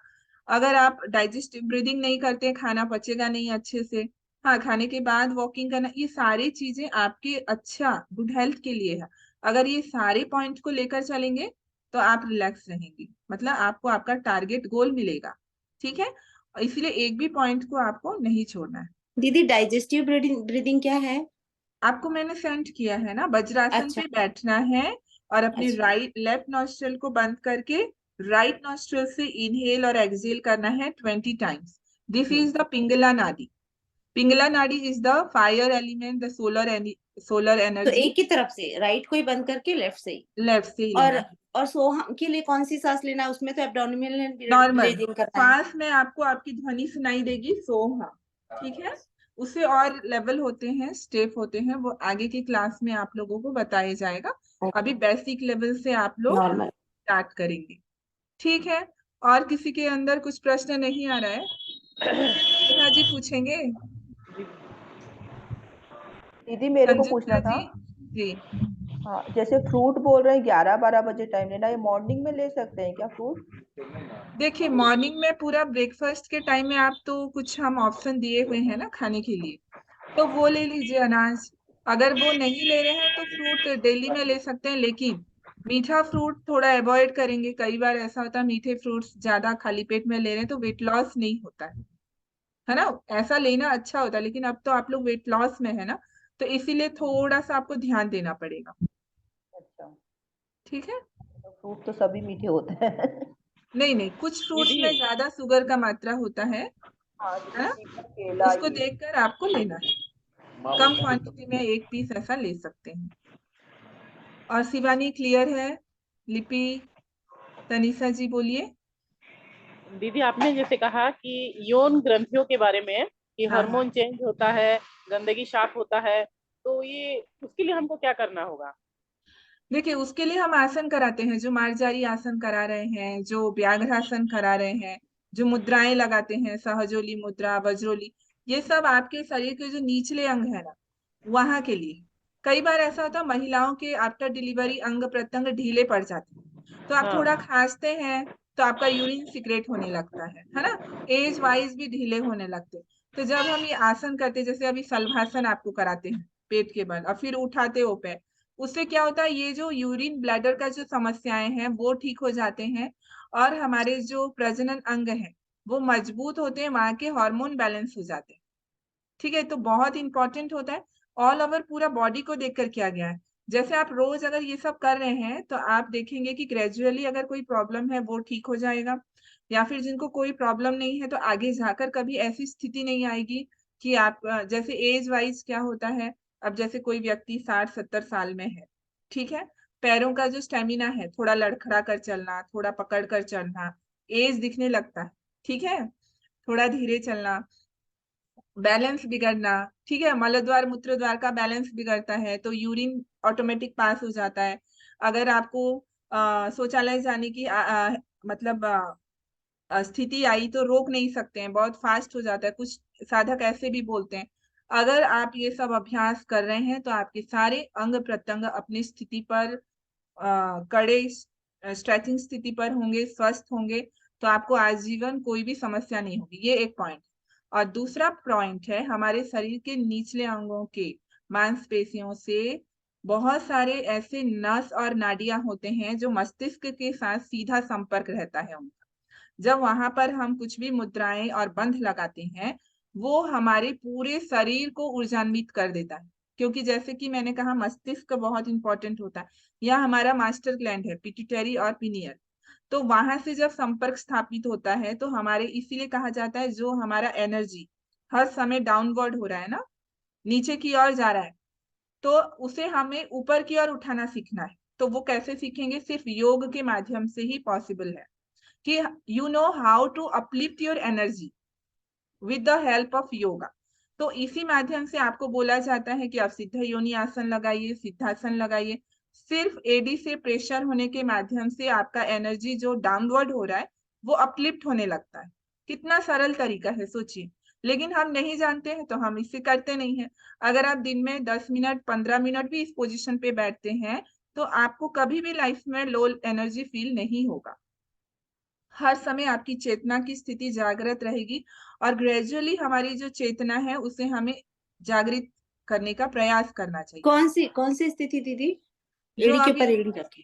अगर आप डाइजेस्टिव ब्रीदिंग नहीं करते, खाना पचेगा नहीं अच्छे से। हाँ, खाने के बाद वॉकिंग करना, ये सारी चीजें आपके अच्छा गुड हेल्थ के लिए है। अगर ये सारे पॉइंट को लेकर चलेंगे, तो आप रिलैक्स रहेंगे, मतलब आपको आपका टारगेट गोल मिलेगा। ठीक है। इसलिए एक भी पॉइंट को आपको नहीं छोड़ना है। दीदी डाइजेस्टिव ब्रीदिंग ब्रीदिंग क्या है। आपको मैंने सेंड किया है ना, वज्रासन अच्छा पे बैठना है और अपनी अच्छा। राइट लेफ्ट नॉस्ट्रल को बंद करके राइट नॉस्ट्रल से इनहेल और एक्सहेल करना है 20 times. This hmm. Is the pingala nadi. Pingala nadi is the fire element, the solar तो एनर्जी। एक की तरफ से राइट को ही बंद करके लेफ्ट से ही। लेफ्ट से ही और लेना है। और सोहम के लिए कौन सी सांस लेना है? उसमें तो एब्डोमिनल नॉर्मल ब्रीदिंग करना है। सांस में आपको आपकी ध्वनि सुनाई देगी, सोहा। ठीक है। उससे और लेवल होते हैं, स्टेप होते हैं, वो आगे की क्लास में आप लोगों को बताया जाएगा। अभी बेसिक लेवल से आप लोग नॉर्मल। स्टार्ट करेंगे। ठीक है। और किसी के अंदर कुछ प्रश्न नहीं आ रहा है? नेहा जी पूछेंगे? दीदी मेरे को पूछना संजुक्ता था। जी? जी। हाँ, जैसे फ्रूट बोल रहे हैं 11-12 बजे टाइम लेना, ये मॉर्निंग में ले सकते हैं क्या फ्रूट? देखिए, मॉर्निंग में पूरा ब्रेकफास्ट के टाइम में आप तो कुछ हम ऑप्शन दिए हुए हैं ना खाने के लिए, तो वो ले लीजिए अनाज। अगर वो नहीं ले रहे हैं तो फ्रूट डेली में ले सकते हैं, लेकिन मीठा फ्रूट थोड़ा अवॉइड करेंगे। कई बार ऐसा होता है मीठे फ्रूट्स ज्यादा खाली पेट में ले रहे हैं तो वेट लॉस नहीं होता है ना। ऐसा लेना अच्छा होता है, लेकिन अब तो आप लोग वेट लॉस में है ना, तो इसीलिए थोड़ा सा आपको ध्यान देना पड़ेगा। अच्छा। ठीक है। तो फ्रूट तो सभी मीठे होते हैं। नहीं नहीं, कुछ फ्रूट्स दीदी में ज्यादा शुगर का मात्रा होता हाँ, है जैसे ना, सीता केला उसको ये। देखकर आपको लेना है। कम क्वांटिटी में एक पीस ऐसा ले सकते हैं। और शिवानी क्लियर है? लिपि, तनिषा जी बोलिए। दीदी आपने जैसे कहा कि यौन ग्रंथियों के बारे में कि हाँ हाँ। हार्मोन चेंज होता है, गंदगी साफ होता है, तो ये उसके लिए हमको क्या करना होगा? देखिए, उसके लिए हम आसन कराते हैं, जो मार्जारी आसन करा रहे हैं, जो व्याघ्रासन करा रहे हैं, जो मुद्राएं लगाते हैं, सहजोली मुद्रा, वज्रोली, ये सब आपके शरीर के जो निचले अंग है ना, वहां के लिए। कई बार ऐसा होता है महिलाओं के आफ्टर डिलीवरी अंग प्रत्यंग ढीले पड़ जाते हैं, तो आप हाँ। थोड़ा खांसते हैं तो आपका यूरिन सिक्रेट होने लगता है ना। एज वाइज भी ढीले होने लगते हैं। तो जब हम ये आसन करते हैं, जैसे अभी सलभासन आपको कराते हैं पेट के बल, और फिर उठाते हो पैर, उससे क्या होता है, ये जो यूरिन ब्लैडर का जो समस्याएं हैं वो ठीक हो जाते हैं, और हमारे जो प्रजनन अंग हैं वो मजबूत होते हैं, वहां के हार्मोन बैलेंस हो जाते हैं। ठीक है, तो बहुत इंपॉर्टेंट होता है। ऑल ओवर पूरा बॉडी को देखकर किया गया है। जैसे आप रोज अगर ये सब कर रहे हैं तो आप देखेंगे कि ग्रेजुअली अगर कोई प्रॉब्लम है वो ठीक हो जाएगा, या फिर जिनको कोई प्रॉब्लम नहीं है तो आगे जाकर कभी ऐसी स्थिति नहीं आएगी कि आप जैसे एज वाइज क्या होता है, अब जैसे कोई व्यक्ति 60-70 साल में है, ठीक है, पैरों का जो स्टेमिना है, थोड़ा लड़खड़ा कर चलना, थोड़ा पकड़ कर चलना, एज दिखने लगता है। ठीक है, थोड़ा धीरे चलना, बैलेंस बिगड़ना, ठीक है, मलद्वार मूत्र द्वार का बैलेंस बिगड़ता है तो यूरिन ऑटोमेटिक पास हो जाता है। अगर आपको शौचालय जाने की मतलब स्थिति आई तो रोक नहीं सकते हैं, बहुत फास्ट हो जाता है, कुछ साधक ऐसे भी बोलते हैं। अगर आप ये सब अभ्यास कर रहे हैं तो आपके सारे अंग प्रत्यंग अपनी स्थिति पर कड़े स्ट्रेचिंग स्थिति पर होंगे, स्वस्थ होंगे, तो आपको आजीवन कोई भी समस्या नहीं होगी। ये एक पॉइंट। और दूसरा पॉइंट है, हमारे शरीर के निचले अंगों के मांसपेशियों से बहुत सारे ऐसे नस और नाड़ियां होते हैं जो मस्तिष्क के साथ सीधा संपर्क रहता है उनका। जब वहां पर हम कुछ भी मुद्राएं और बंध लगाते हैं, वो हमारे पूरे शरीर को ऊर्जान्वित कर देता है। क्योंकि जैसे कि मैंने कहा, मस्तिष्क बहुत इंपॉर्टेंट होता है। यह हमारा मास्टर ग्लैंड है, पिट्यूटरी और पिनियल। तो वहां से जब संपर्क स्थापित होता है तो हमारे, इसीलिए कहा जाता है जो हमारा एनर्जी हर समय डाउनवर्ड हो रहा है ना, नीचे की ओर जा रहा है, तो उसे हमें ऊपर की ओर उठाना सीखना है। तो वो कैसे सीखेंगे? सिर्फ योग के माध्यम से ही पॉसिबल है कि you know how to uplift your energy with the help of yoga. तो इसी माध्यम से आपको बोला जाता है कि आप सिद्ध योनि आसन लगाइए, सिद्धासन लगाइए। सिर्फ एडी से प्रेशर होने के माध्यम से आपका एनर्जी जो डाउनवर्ड हो रहा है वो अपलिफ्ट होने लगता है। कितना सरल तरीका है, सोचिए। लेकिन हम नहीं जानते हैं तो हम इसे करते नहीं हैं। अगर आप दिन में 10 मिनट 15 मिनट भी इस पोजिशन पे बैठते हैं तो आपको कभी भी लाइफ में लो एनर्जी फील नहीं होगा। हर समय आपकी चेतना की स्थिति जागृत रहेगी, और ग्रेजुअली हमारी जो चेतना है उसे हमें जागृत करने का प्रयास करना चाहिए। कौन सी स्थिति दीदी? जो एड़ी के अभी, ऊपर एड़ी रखे।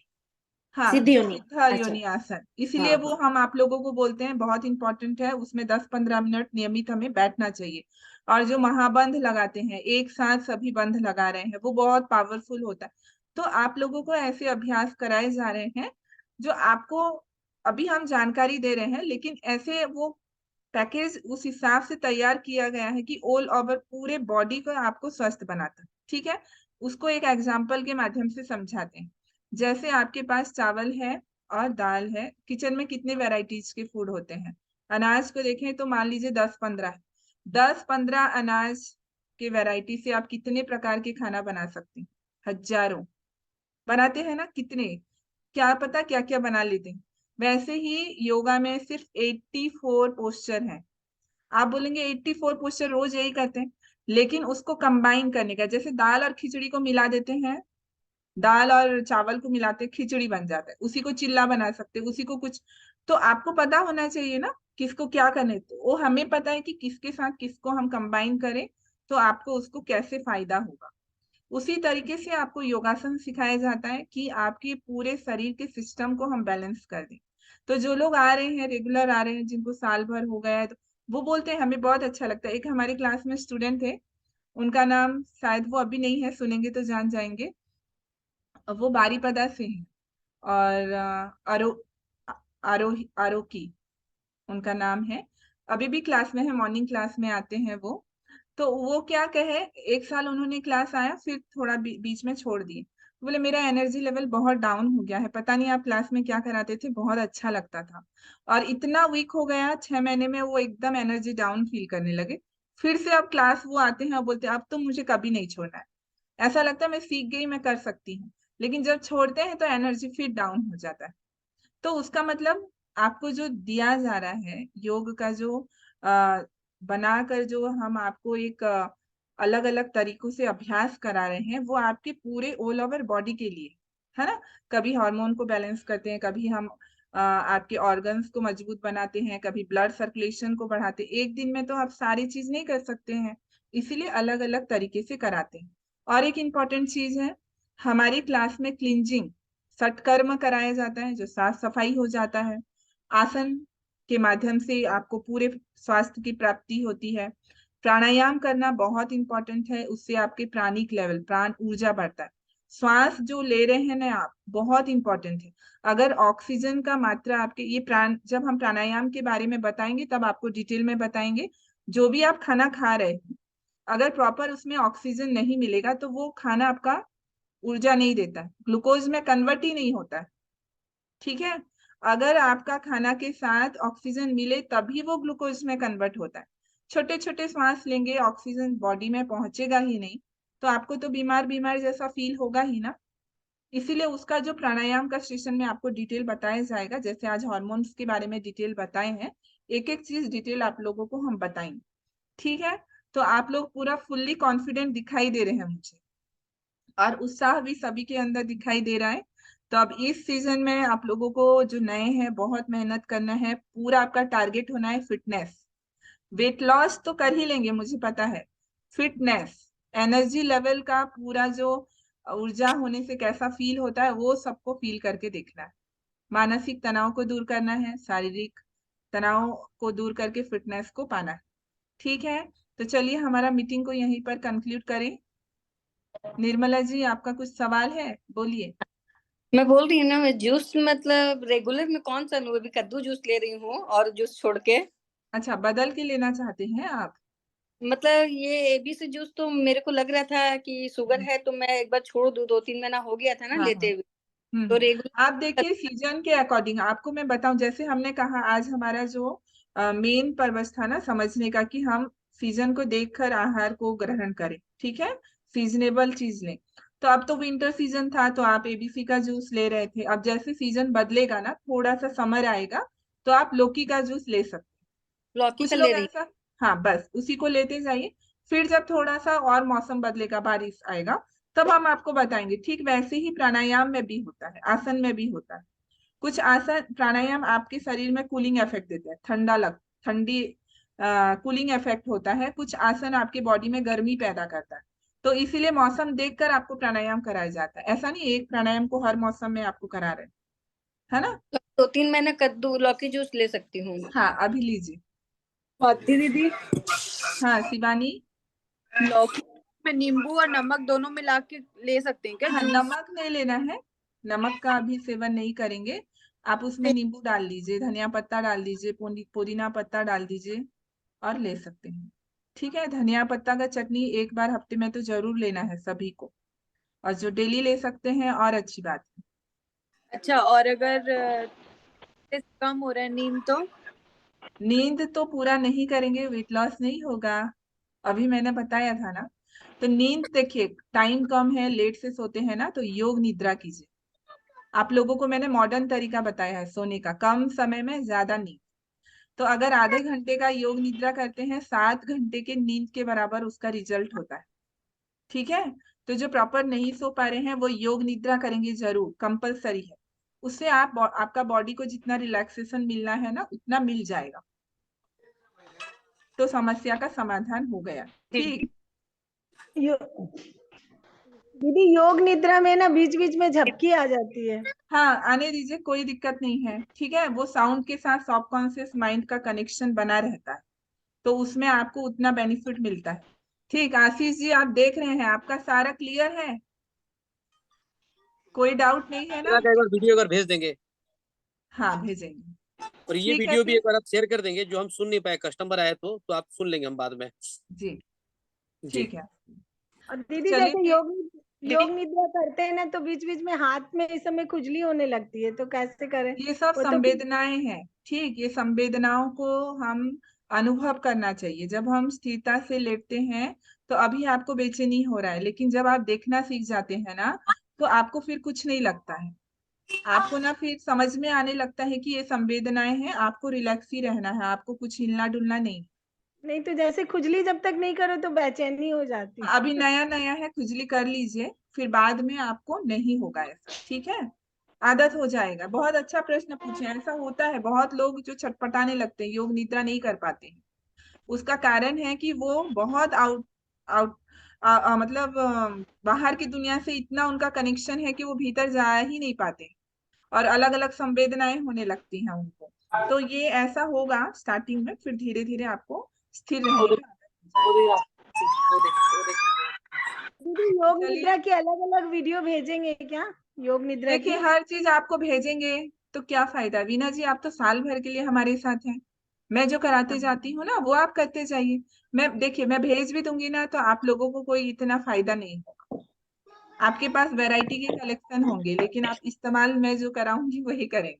हाँ, सिद्ध योनि। सिद्ध अच्छा। योनि आसन, इसलिए हाँ वो हाँ। हम आप लोगों को बोलते हैं, बहुत इंपॉर्टेंट है। उसमें 10-15 मिनट नियमित हमें बैठना चाहिए। और जो महाबंध लगाते हैं, एक साथ सभी बंध लगा रहे हैं, वो बहुत पावरफुल होता है। तो आप लोगों को ऐसे अभ्यास कराए जा रहे हैं जो आपको अभी हम जानकारी दे रहे हैं, लेकिन ऐसे वो पैकेज उस हिसाब से तैयार किया गया है कि ऑल ओवर पूरे बॉडी को आपको स्वस्थ बनाता है। ठीक है, उसको एक एग्जाम्पल के माध्यम से समझाते हैं। जैसे आपके पास चावल है और दाल है, किचन में कितने वैरायटीज के फूड होते हैं। अनाज को देखें तो मान लीजिए 10-15 है। 10-15 अनाज के वैरायटी से आप कितने प्रकार के खाना बना सकते हैं? हजारों बनाते हैं ना, कितने, क्या पता क्या क्या बना लेते हैं। वैसे ही योगा में सिर्फ 84 पोस्चर हैं। आप बोलेंगे 84 पोस्चर रोज यही करते हैं, लेकिन उसको कंबाइन करने का, जैसे दाल और खिचड़ी को मिला देते हैं, दाल और चावल को मिलाते खिचड़ी बन जाता है, उसी को चिल्ला बना सकते हैं, उसी को कुछ। तो आपको पता होना चाहिए ना किसको क्या करने, तो वो हमें पता है कि किसके साथ किसको हम कंबाइन करें तो आपको उसको कैसे फायदा होगा। उसी तरीके से आपको योगासन सिखाया जाता है कि आपके पूरे शरीर के सिस्टम को हम बैलेंस कर दें। तो जो लोग आ रहे हैं, रेगुलर आ रहे हैं, जिनको साल भर हो गया है, तो वो बोलते हैं हमें बहुत अच्छा लगता है। एक हमारी क्लास में स्टूडेंट थे, उनका नाम शायद वो अभी नहीं है, सुनेंगे तो जान जाएंगे। वो बारीपदा से हैं और आरोही उनका नाम है। अभी भी क्लास में है, मॉर्निंग क्लास में आते हैं वो। तो वो क्या कहे, एक साल उन्होंने क्लास आया, फिर थोड़ा बीच में छोड़ दिए। बोले मेरा एनर्जी लेवल बहुत डाउन हो गया है, पता नहीं आप क्लास में क्या कराते थे, बहुत अच्छा लगता था, और इतना वीक हो गया 6 महीने में, वो एकदम एनर्जी डाउन फील करने लगे। फिर से अब क्लास वो आते हैं और बोलते हैं अब तो मुझे कभी नहीं छोड़ना है, ऐसा लगता है मैं सीख गई, मैं कर सकती हूँ। लेकिन जब छोड़ते हैं तो एनर्जी फिर डाउन हो जाता है। तो उसका मतलब आपको जो दिया जा रहा है योग का, जो बनाकर जो हम आपको एक अलग अलग तरीकों से अभ्यास करा रहे हैं, वो आपके पूरे ऑल ओवर बॉडी के लिए है ना। कभी हार्मोन को बैलेंस करते हैं, कभी हम आपके ऑर्गन्स को मजबूत बनाते हैं, कभी ब्लड सर्कुलेशन को बढ़ाते हैं। एक दिन में तो आप सारी चीज नहीं कर सकते हैं, इसीलिए अलग अलग तरीके से कराते हैं। और एक इम्पॉर्टेंट चीज है, हमारी क्लास में क्लिंजिंग सटकर्म कराया जाता है, जो साफ सफाई हो जाता है। आसन के माध्यम से आपको पूरे स्वास्थ्य की प्राप्ति होती है। प्राणायाम करना बहुत इंपॉर्टेंट है, उससे आपके प्राणिक लेवल, प्राण ऊर्जा बढ़ता है। श्वास जो ले रहे हैं ना आप, बहुत इंपॉर्टेंट है। अगर ऑक्सीजन का मात्रा आपके ये प्राण, जब हम प्राणायाम के बारे में बताएंगे तब आपको डिटेल में बताएंगे। जो भी आप खाना खा रहे हैं, अगर प्रॉपर उसमें ऑक्सीजन नहीं मिलेगा तो वो खाना आपका ऊर्जा नहीं देता है, ग्लूकोज में कन्वर्ट ही नहीं होता है। ठीक है, अगर आपका खाना के साथ ऑक्सीजन मिले तभी वो ग्लूकोज में कन्वर्ट होता है। छोटे छोटे सांस लेंगे, ऑक्सीजन बॉडी में पहुंचेगा ही नहीं, तो आपको तो बीमार बीमार जैसा फील होगा ही ना। इसीलिए उसका जो प्राणायाम का सेशन में आपको डिटेल बताया जाएगा, जैसे आज हार्मोन्स के बारे में डिटेल बताए हैं, एक एक चीज डिटेल आप लोगों को हम बताएंगे। ठीक है, तो आप लोग पूरा फुल्ली कॉन्फिडेंट दिखाई दे रहे हैं मुझे, और उत्साह भी सभी के अंदर दिखाई दे रहा है। तो अब इस सीजन में आप लोगों को जो नए हैं बहुत मेहनत करना है, पूरा आपका टारगेट होना है फिटनेस। वेट लॉस तो कर ही लेंगे मुझे पता है, फिटनेस, एनर्जी लेवल का पूरा जो ऊर्जा होने से कैसा फील होता है वो सबको फील करके देखना है। मानसिक तनाव को दूर करना है, शारीरिक तनाव को दूर करके फिटनेस को पाना है। ठीक है, तो चलिए हमारा मीटिंग को यहीं पर कंक्लूड करें। निर्मला जी, आपका कुछ सवाल है, बोलिए। मैं बोल रही हूँ ना, मैं जूस मतलब रेगुलर में कौन सा लूँ? अभी कद्दू जूस ले रही हूँ और जूस छोड़ के। अच्छा, बदल के लेना चाहते हैं आप? मतलब ये एबीसी जूस तो मेरे को लग रहा था कि शुगर है, तो मैं एक बार छोड़ दूँ, 2-3 महीना हो गया था ना हाँ लेते हाँ। हुए। तो आप रेगुलर। देखिए सीजन के अकॉर्डिंग आपको मैं बताऊं, जैसे हमने कहा आज हमारा जो मेन पर्पस था ना समझने का, कि हम सीजन को देखकर आहार को ग्रहण करें। ठीक है, सीजनेबल चीज लें। तो अब तो विंटर सीजन था तो आप एबीसी का जूस ले रहे थे, अब जैसे सीजन बदलेगा ना, थोड़ा सा समर आएगा, तो आप लौकी का जूस ले सकते हैं। लौकी कुछ का लोग ले रही ऐसा, हाँ बस उसी को लेते जाइए। फिर जब थोड़ा सा और मौसम बदलेगा, बारिश आएगा, तब हम आपको बताएंगे। ठीक वैसे ही प्राणायाम में भी होता है, आसन में भी होता है। कुछ आसन प्राणायाम आपके शरीर में कूलिंग इफेक्ट देते हैं, ठंडी कूलिंग इफेक्ट होता है। कुछ आसन आपके बॉडी में गर्मी पैदा करता है। तो इसीलिए मौसम देखकर आपको प्राणायाम कराया जाता है, ऐसा नहीं एक प्राणायाम को हर मौसम में आपको करा रहे हैं। है ना। 2-3 महीना कद्दू लौकी जूस ले सकती हूँ। हाँ अभी लीजिए। स्वाति दीदी, हाँ शिवानी। लौकी में नींबू और नमक दोनों मिला के ले सकते हैं क्या हाँ जूस? नमक नहीं लेना है, नमक का अभी सेवन नहीं करेंगे। आप उसमें नींबू डाल लीजिए, धनिया पत्ता डाल दीजिए, पुदीना पत्ता डाल दीजिए और ले सकते हैं। ठीक है, धनिया पत्ता का चटनी एक बार हफ्ते में तो जरूर लेना है सभी को, और जो डेली ले सकते हैं और अच्छी बात है। अच्छा, और अगर कम हो रहा है नींद तो? नींद तो पूरा नहीं करेंगे, वेट लॉस नहीं होगा। अभी मैंने बताया था ना। तो नींद देखिए, टाइम कम है, लेट से सोते हैं ना, तो योग निद्रा कीजिए। आप लोगों को मैंने मॉडर्न तरीका बताया है सोने का, कम समय में ज्यादा नींद। तो अगर आधे घंटे का योग निद्रा करते हैं, 7 घंटे के नींद के बराबर उसका रिजल्ट होता है। ठीक है, तो जो प्रॉपर नहीं सो पा रहे हैं वो योग निद्रा करेंगे जरूर, कंपलसरी है। उससे आपका बॉडी को जितना रिलैक्सेशन मिलना है ना उतना मिल जाएगा, तो समस्या का समाधान हो गया। ठीक। दीदी योग निद्रा में ना बीच बीच में झपकी आ जाती है। हाँ आने दीजिए, कोई दिक्कत नहीं है। ठीक है, वो साउंड के साथ सबकॉन्शियस माइंड का कनेक्शन बना रहता है, तो उसमें आपको उतना बेनिफिट मिलता है। ठीक, आशीष जी आप देख रहे हैं, आपका सारा क्लियर है, कोई डाउट नहीं है ना। एक बार वीडियो अगर भेज देंगे, हाँ भेजेंगे। और ये ठीक है वीडियो भी फिर। एक बार आप शेयर कर देंगे, जो हम सुन नहीं पाए, कस्टमर आए तो आप सुन लेंगे हम बाद में। जी जी ठीक है। और दीदी चलिए जैसे योग निद्रा करते हैं ना तो बीच बीच में हाथ में इस समय खुजली होने लगती है, तो कैसे करें? ये सब वो तो संवेदनाएं हैं। ठीक, ये संवेदनाओं को हम अनुभव करना चाहिए। जब हम स्थिरता से लेटते हैं तो अभी आपको बेचैनी हो रहा है, लेकिन जब आप देखना सीख जाते हैं ना तो आपको फिर कुछ नहीं लगता है। आपको ना फिर समझ में आने लगता है कि ये संवेदनाएं हैं, आपको रिलैक्स ही रहना है, आपको कुछ हिलना डुलना नहीं। नहीं, तो जैसे खुजली जब तक नहीं करो तो बेचैनी हो जाती अभी नया नया है, खुजली कर लीजिए, फिर बाद में आपको नहीं होगा ऐसा। ठीक है, आदत हो जाएगा। बहुत अच्छा प्रश्न पूछे, ऐसा होता है, बहुत लोग जो छटपटाने लगते हैं, योग निद्रा नहीं कर पाते हैं। उसका कारण है कि वो बहुत आउट आउट मतलब बाहर की दुनिया से इतना उनका कनेक्शन है कि वो भीतर जा ही नहीं पाते, और अलग अलग संवेदनाएं होने लगती हैं उनको। तो ये ऐसा होगा स्टार्टिंग में, फिर धीरे धीरे आपको स्थिर रहने का आदत हो जाएगा। दीदी योग चलिए, निद्रा की अलग अलग वीडियो भेजेंगे क्या? योग निद्रा की देखिए हर चीज आपको भेजेंगे तो क्या फायदा। वीना जी आप तो साल भर के लिए हमारे साथ हैं, मैं जो कराते जाती हूँ ना वो आप करते जाइए। मैं देखिए मैं भेज भी दूंगी ना तो आप लोगों को कोई इतना फायदा नहीं होगा। आपके पास वैरायटी के कलेक्शन होंगे, लेकिन आप इस्तेमाल मैं जो कराऊंगी वही करेंगे।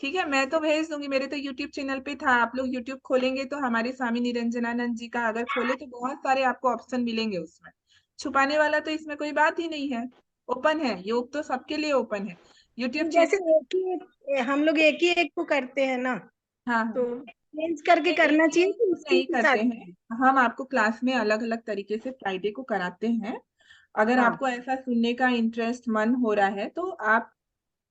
ठीक है, मैं तो भेज दूंगी। मेरे तो यूट्यूब चैनल पे था, आप लोग यूट्यूब खोलेंगे तो हमारे स्वामी निरंजनानंद जी का अगर खोले तो बहुत सारे आपको ऑप्शन मिलेंगे उसमें। छुपाने वाला तो इसमें कोई बात ही नहीं है, ओपन है, योग तो सबके लिए ओपन है। यूट्यूब जैसे चैनल। हम लोग एक ही एक को करते हैं ना, हाँ तो हाँ, चेंज करके नहीं, करना एक ही चाहिए एक कि को उसी नहीं के करते साथ? हैं, हम आपको क्लास में अलग अलग तरीके से फ्राइडे को कराते हैं। अगर हाँ आपको ऐसा सुनने का इंटरेस्ट मन हो रहा है तो आप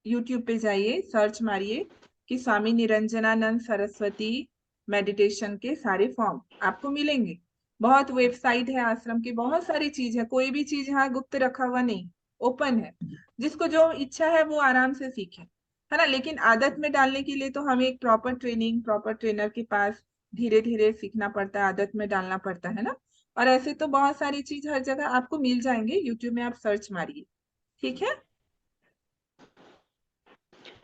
यूट्यूब पे जाइए, सर्च मारिए कि स्वामी निरंजनानंद सरस्वती मेडिटेशन के सारे फॉर्म आपको मिलेंगे। बहुत वेबसाइट है आश्रम की, बहुत सारी चीज है, कोई भी चीज यहाँ गुप्त रखा हुआ नहीं, ओपन है। जिसको जो इच्छा है वो आराम से सीखे, है ना। लेकिन आदत में डालने के लिए तो हमें एक प्रॉपर ट्रेनिंग, प्रॉपर ट्रेनर के पास धीरे धीरे सीखना पड़ता है, आदत में डालना पड़ता है ना। और ऐसे तो बहुत सारी चीज हर जगह आपको मिल जाएंगे, यूट्यूब में आप सर्च मारिए। ठीक है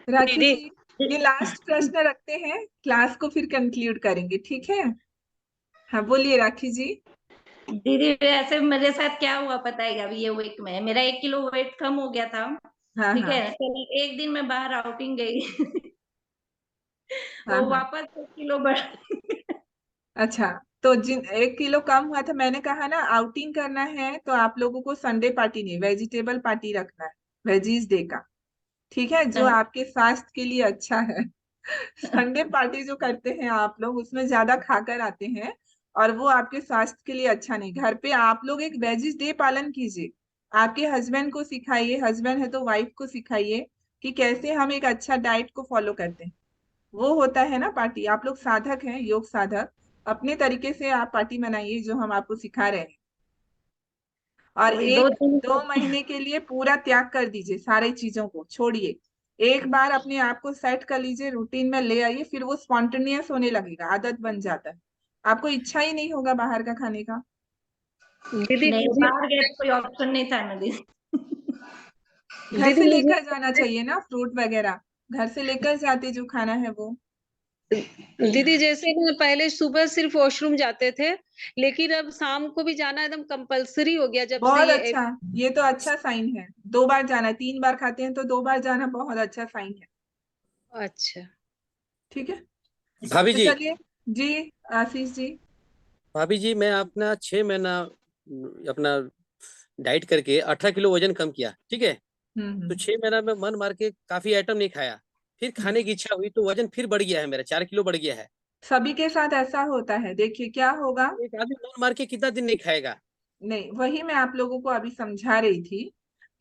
राखी दीदी, जी, ये लास्ट प्रश्न रखते हैं, क्लास को फिर कंक्लूड करेंगे। ठीक है, हाँ बोलिए राखी जी। दीदी वैसे मेरे साथ क्या हुआ पता है? अभी ये वीक में मेरा 1 किलो वेट कम हो गया था। हाँ ठीक हाँ है, तो एक दिन मैं बाहर आउटिंग गई हाँ वो हाँ। वापस 1 किलो बढ़ अच्छा, तो जिन 1 किलो कम हुआ था, मैंने कहा ना आउटिंग करना है तो आप लोगों को संडे पार्टी नहीं, वेजिटेबल पार्टी रखना है, वेजीज डे का। ठीक है, जो आपके स्वास्थ्य के लिए अच्छा है। संडे पार्टी जो करते हैं आप लोग उसमें ज्यादा खाकर आते हैं, और वो आपके स्वास्थ्य के लिए अच्छा नहीं। घर पे आप लोग एक वेजिस डे पालन कीजिए, आपके हस्बैंड को सिखाइए, हस्बैंड है तो वाइफ को सिखाइए कि कैसे हम एक अच्छा डाइट को फॉलो करते हैं। वो होता है ना पार्टी। आप लोग साधक हैं, योग साधक, अपने तरीके से आप पार्टी मनाइए जो हम आपको सिखा रहे हैं। और वही 2 एक दिन 2 महीने के लिए पूरा त्याग कर दीजिए, सारी चीजों को छोड़िए। एक बार अपने आप को सेट कर लीजिए, रूटीन में ले आइए, फिर वो स्पॉन्टेनियस होने लगेगा, आदत बन जाता है, आपको इच्छा ही नहीं होगा बाहर का खाने का। दीदी नहीं, मुझे बाहर गए तो कोई ऑप्शन नहीं था ना दीदी। घर से दीदी मुझे लेकर जाना चाहिए ना फ्रूट वगैरह, घर से लेकर जाते जो खाना है वो। दीदी जैसे ना पहले सुबह सिर्फ वॉशरूम जाते थे, लेकिन अब शाम को भी जाना एकदम कंपलसरी हो गया जब से बहुत ये अच्छा, ये तो अच्छा साइन है। 2 बार जाना, 3 बार खाते हैं तो 2 बार जाना बहुत अच्छा साइन है। अच्छा। ठीक है, भाभी तो जी, चलिए जी, आशीष जी। भाभी जी, मैं अपना 6 महीना अपना डाइट करके 18 किलो वजन कम किया, ठीक है। तो हम्म 6 महीना में मन मार के काफी आइटम नहीं खाया, फिर हम्म। खाने की इच्छा हुई तो वजन फिर बढ़ गया है, मेरा 4 किलो बढ़ गया है। सभी के साथ ऐसा होता है, देखिए क्या होगा। एक आदमी मन मार के कितना दिन नहीं खाएगा। नहीं, वही मैं आप लोगों को अभी समझा रही थी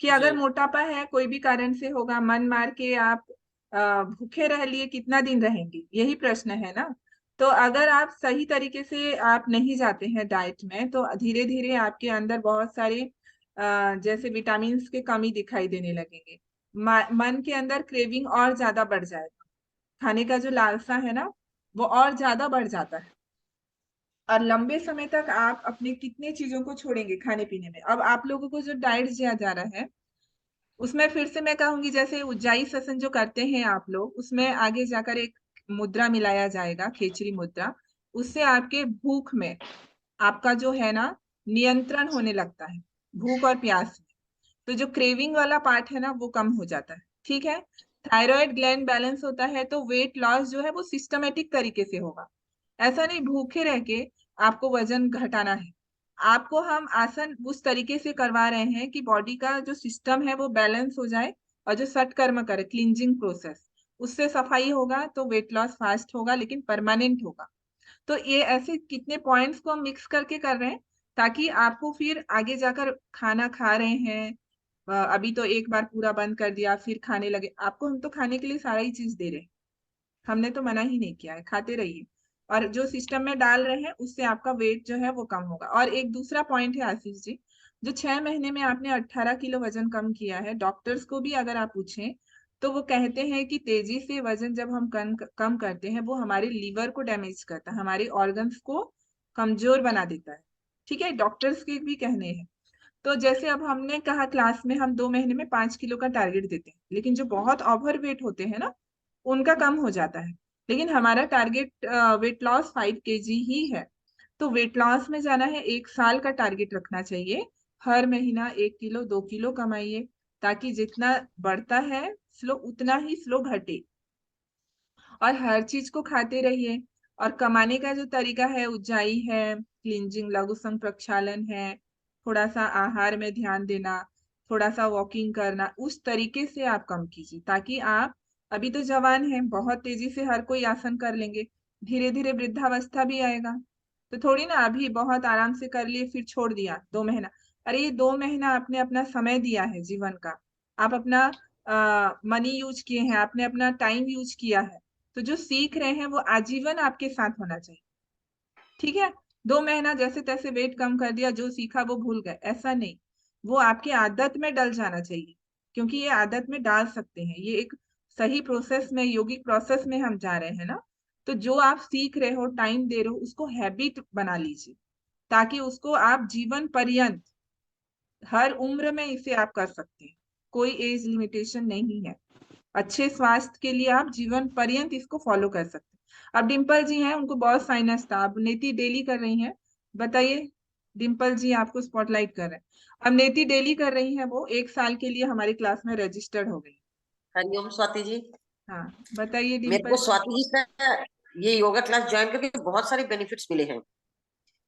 कि अगर जी मोटापा है कोई भी कारण से होगा, मन मार के आप भूखे रह लिए कितना दिन रहेंगे, यही प्रश्न है ना। तो अगर आप सही तरीके से आप नहीं जाते हैं डाइट में, तो धीरे धीरे आपके अंदर बहुत सारे जैसे विटामिन की कमी दिखाई देने लगेंगे। मन के अंदर क्रेविंग और ज्यादा बढ़ जाएगा, खाने का जो लालसा है ना वो और ज्यादा बढ़ जाता है। और लंबे समय तक आप अपने कितने चीजों को छोड़ेंगे खाने पीने में। अब आप लोगों को जो डाइट दिया जा रहा है उसमें फिर से मैं कहूंगी, जैसे उज्जाई ससन जो करते हैं आप लोग, उसमें आगे जाकर एक मुद्रा मिलाया जाएगा, खेचरी मुद्रा। उससे आपके भूख में आपका जो है ना नियंत्रण होने लगता है, भूख और प्यास में। तो जो क्रेविंग वाला पार्ट है ना वो कम हो जाता है, ठीक है। थायराइड ग्लैंड बैलेंस होता है तो वेट लॉस जो है वो सिस्टमेटिक तरीके से होगा। ऐसा नहीं भूखे रह के आपको वजन घटाना है। आपको हम आसन उस तरीके से करवा रहे हैं कि बॉडी का जो सिस्टम है वो बैलेंस हो जाए, और जो सटकर्म करे क्लींजिंग प्रोसेस, उससे सफाई होगा तो वेट लॉस फास्ट होगा लेकिन परमानेंट होगा। तो ये ऐसे कितने पॉइंट्स को हम मिक्स करके कर रहे हैं ताकि आपको फिर आगे जाकर खाना खा रहे हैं, अभी तो एक बार पूरा बंद कर दिया फिर खाने लगे, आपको हम तो खाने के लिए सारा ही चीज दे रहे हैं, हमने तो मना ही नहीं किया है, खाते रहिए। और जो सिस्टम में डाल रहे हैं उससे आपका वेट जो है वो कम होगा। और एक दूसरा पॉइंट है आशीष जी, जो 6 महीने में आपने 18 किलो वजन कम किया है, डॉक्टर्स को भी अगर आप पूछें तो वो कहते हैं कि तेजी से वजन जब हम कम करते हैं वो हमारे लीवर को डैमेज करता है, हमारे ऑर्गन्स को कमजोर बना देता है, ठीक है, डॉक्टर्स के भी कहने हैं। तो जैसे अब हमने कहा क्लास में हम 2 महीने में 5 किलो का टारगेट देते हैं, लेकिन जो बहुत ओवर वेट होते हैं ना उनका कम हो जाता है। लेकिन हमारा टारगेट वेट लॉस 5 kg ही है। तो वेट लॉस में जाना है, 1 साल का टारगेट रखना चाहिए। हर महीना 1 किलो 2 किलो कमाइए, ताकि जितना बढ़ता है स्लो उतना ही स्लो घटे। और हर चीज को खाते रहिए। और कमाने का जो तरीका है, उज्जाई है, क्लिंजिंग लघु संग प्रक्षालन है, थोड़ा सा आहार में ध्यान देना, थोड़ा सा वॉकिंग करना, उस तरीके से आप कम कीजिए, ताकि आप अभी तो जवान हैं, बहुत तेजी से हर कोई आसन कर लेंगे, धीरे धीरे वृद्धावस्था भी आएगा। तो थोड़ी ना अभी बहुत आराम से कर लिए फिर छोड़ दिया 2 महीना। अरे ये 2 महीना आपने अपना समय दिया है जीवन का, आप अपना मनी यूज किए हैं, आपने अपना टाइम यूज किया है। तो जो सीख रहे हैं वो आजीवन आपके साथ होना चाहिए, ठीक है। 2 महीना जैसे तैसे वेट कम कर दिया, जो सीखा वो भूल गए, ऐसा नहीं। वो आपकी आदत में डल जाना चाहिए, क्योंकि ये आदत में डाल सकते हैं, ये एक सही प्रोसेस में, योगिक प्रोसेस में हम जा रहे हैं ना। तो जो आप सीख रहे हो, टाइम दे रहे हो, उसको हैबिट बना लीजिए, ताकि उसको आप जीवन पर्यंत, हर उम्र में इसे आप कर सकते हैं, कोई एज लिमिटेशन नहीं है। अच्छे स्वास्थ्य के लिए आप जीवन पर्यंत इसको फॉलो कर सकते हैं। अब डिम्पल जी हैं, उनको बहुत साइनस था, अब नेति डेली कर रही हैं। बताइए डिम्पल जी, आपको स्पॉटलाइट कर रहे हैं। अब नेति डेली कर रही हैं, वो 1 साल के लिए हमारी क्लास में रजिस्टर्ड हो गई। हरिओम स्वाति जी। हाँ बताइए मेरे डिम्पल को जी। स्वाति जी का ये योगा क्लास ज्वाइन करके बहुत सारे बेनिफिट्स मिले हैं।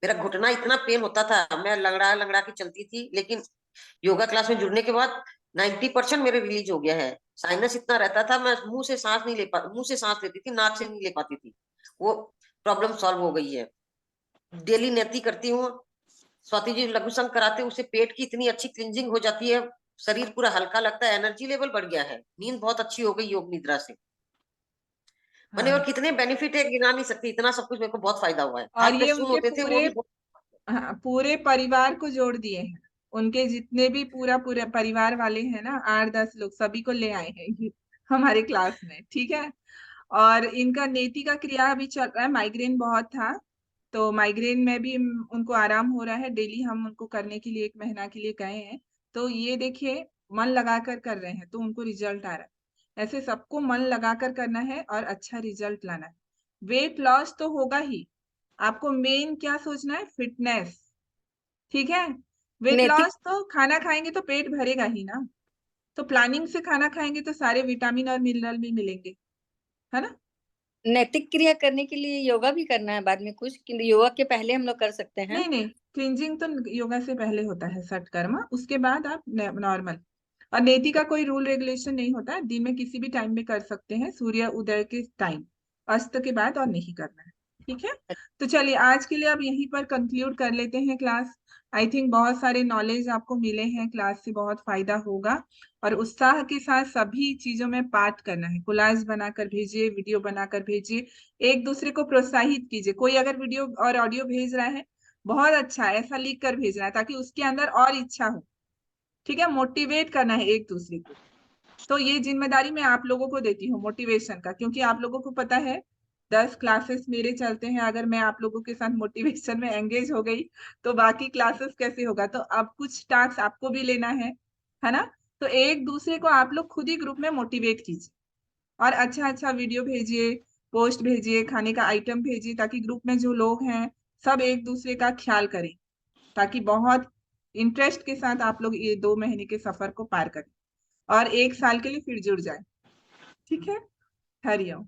मेरा घुटना इतना पेन होता था, मैं लंगड़ा लंगड़ा के चलती थी, लेकिन योगा क्लास में जुड़ने के बाद 90% मेरे रिलीज हो गया है। साइनस इतना रहता था, मैं मुंह से सांस नहीं ले पा, मुंह से सांस लेती थी, नाक से नहीं ले पाती थी। वो प्रॉब्लम सॉल्व हो गई है। डेली नेति करती हूँ। स्वाति जी लघु संग कराते, उससे पेट की इतनी अच्छी क्लींजिंग हो जाती है, शरीर पूरा हल्का लगता है, एनर्जी लेवल बढ़ गया है, नींद बहुत अच्छी हो गई योग निद्रा से। मैंने हाँ, और कितने बेनिफिट है गिना नहीं सकती, इतना सब कुछ मेरे को बहुत फायदा हुआ है। और हाथ पे ये सुन उनके होते थे वो पूरे, भी बहुत। हाँ, पूरे परिवार को जोड़ दिए हैं। उनके जितने भी पूरा पूरे परिवार वाले हैं ना, 8-10 लोग, सभी को ले आए हैं ये हमारे क्लास में, ठीक है। और इनका नेति का क्रिया अभी चल रहा है, माइग्रेन बहुत था तो माइग्रेन में भी उनको आराम हो रहा है। डेली हम उनको करने के लिए 1 महीना के लिए गए हैं, तो ये देखिए मन लगाकर कर रहे हैं तो उनको रिजल्ट आ रहा है। ऐसे सबको मन लगाकर करना है और अच्छा रिजल्ट लाना है। वेट लॉस तो होगा ही, आपको मेन क्या सोचना है, फिटनेस, ठीक है। वेट नैतिक लॉस तो खाना खाएंगे तो पेट भरेगा ही ना, तो प्लानिंग से खाना खाएंगे तो सारे विटामिन और मिनरल भी मिलेंगे, है ना। नैतिक क्रिया करने के लिए योगा भी करना है बाद में कुछ, कि योगा के पहले हम लोग कर सकते हैं? नहीं नहीं, क्लींजिंग तो योगा से पहले होता है, सटकर्म, उसके बाद आप नॉर्मल। और नेति का कोई रूल रेगुलेशन नहीं होता है, दिन में किसी भी टाइम में कर सकते हैं, सूर्य उदय के टाइम, अस्त के बाद और नहीं करना है, ठीक है। तो चलिए आज के लिए अब यहीं पर कंक्लूड कर लेते हैं क्लास। आई थिंक बहुत सारे नॉलेज आपको मिले हैं, क्लास से बहुत फायदा होगा। और उत्साह के साथ सभी चीजों में पार्ट करना है, कोलाज बनाकर भेजिए, वीडियो बनाकर भेजिए, एक दूसरे को प्रोत्साहित कीजिए। कोई अगर वीडियो और ऑडियो भेज रहा है बहुत अच्छा है, ऐसा लिख कर भेजना है ताकि उसके अंदर और इच्छा हो, ठीक है। मोटिवेट करना है एक दूसरे को। तो ये जिम्मेदारी मैं आप लोगों को देती हूँ मोटिवेशन का, क्योंकि आप लोगों को पता है 10 क्लासेस मेरे चलते हैं, अगर मैं आप लोगों के साथ मोटिवेशन में एंगेज हो गई तो बाकी क्लासेस कैसे होगा। तो अब कुछ टास्क आपको भी लेना है ना। तो एक दूसरे को आप लोग खुद ही ग्रुप में मोटिवेट कीजिए और अच्छा अच्छा वीडियो भेजिए, पोस्ट भेजिए, खाने का आइटम भेजिए, ताकि ग्रुप में जो लोग हैं सब एक दूसरे का ख्याल करें, ताकि बहुत इंटरेस्ट के साथ आप लोग ये 2 महीने के सफर को पार करें और 1 साल के लिए फिर जुड़ जाए, ठीक है। हरिओम।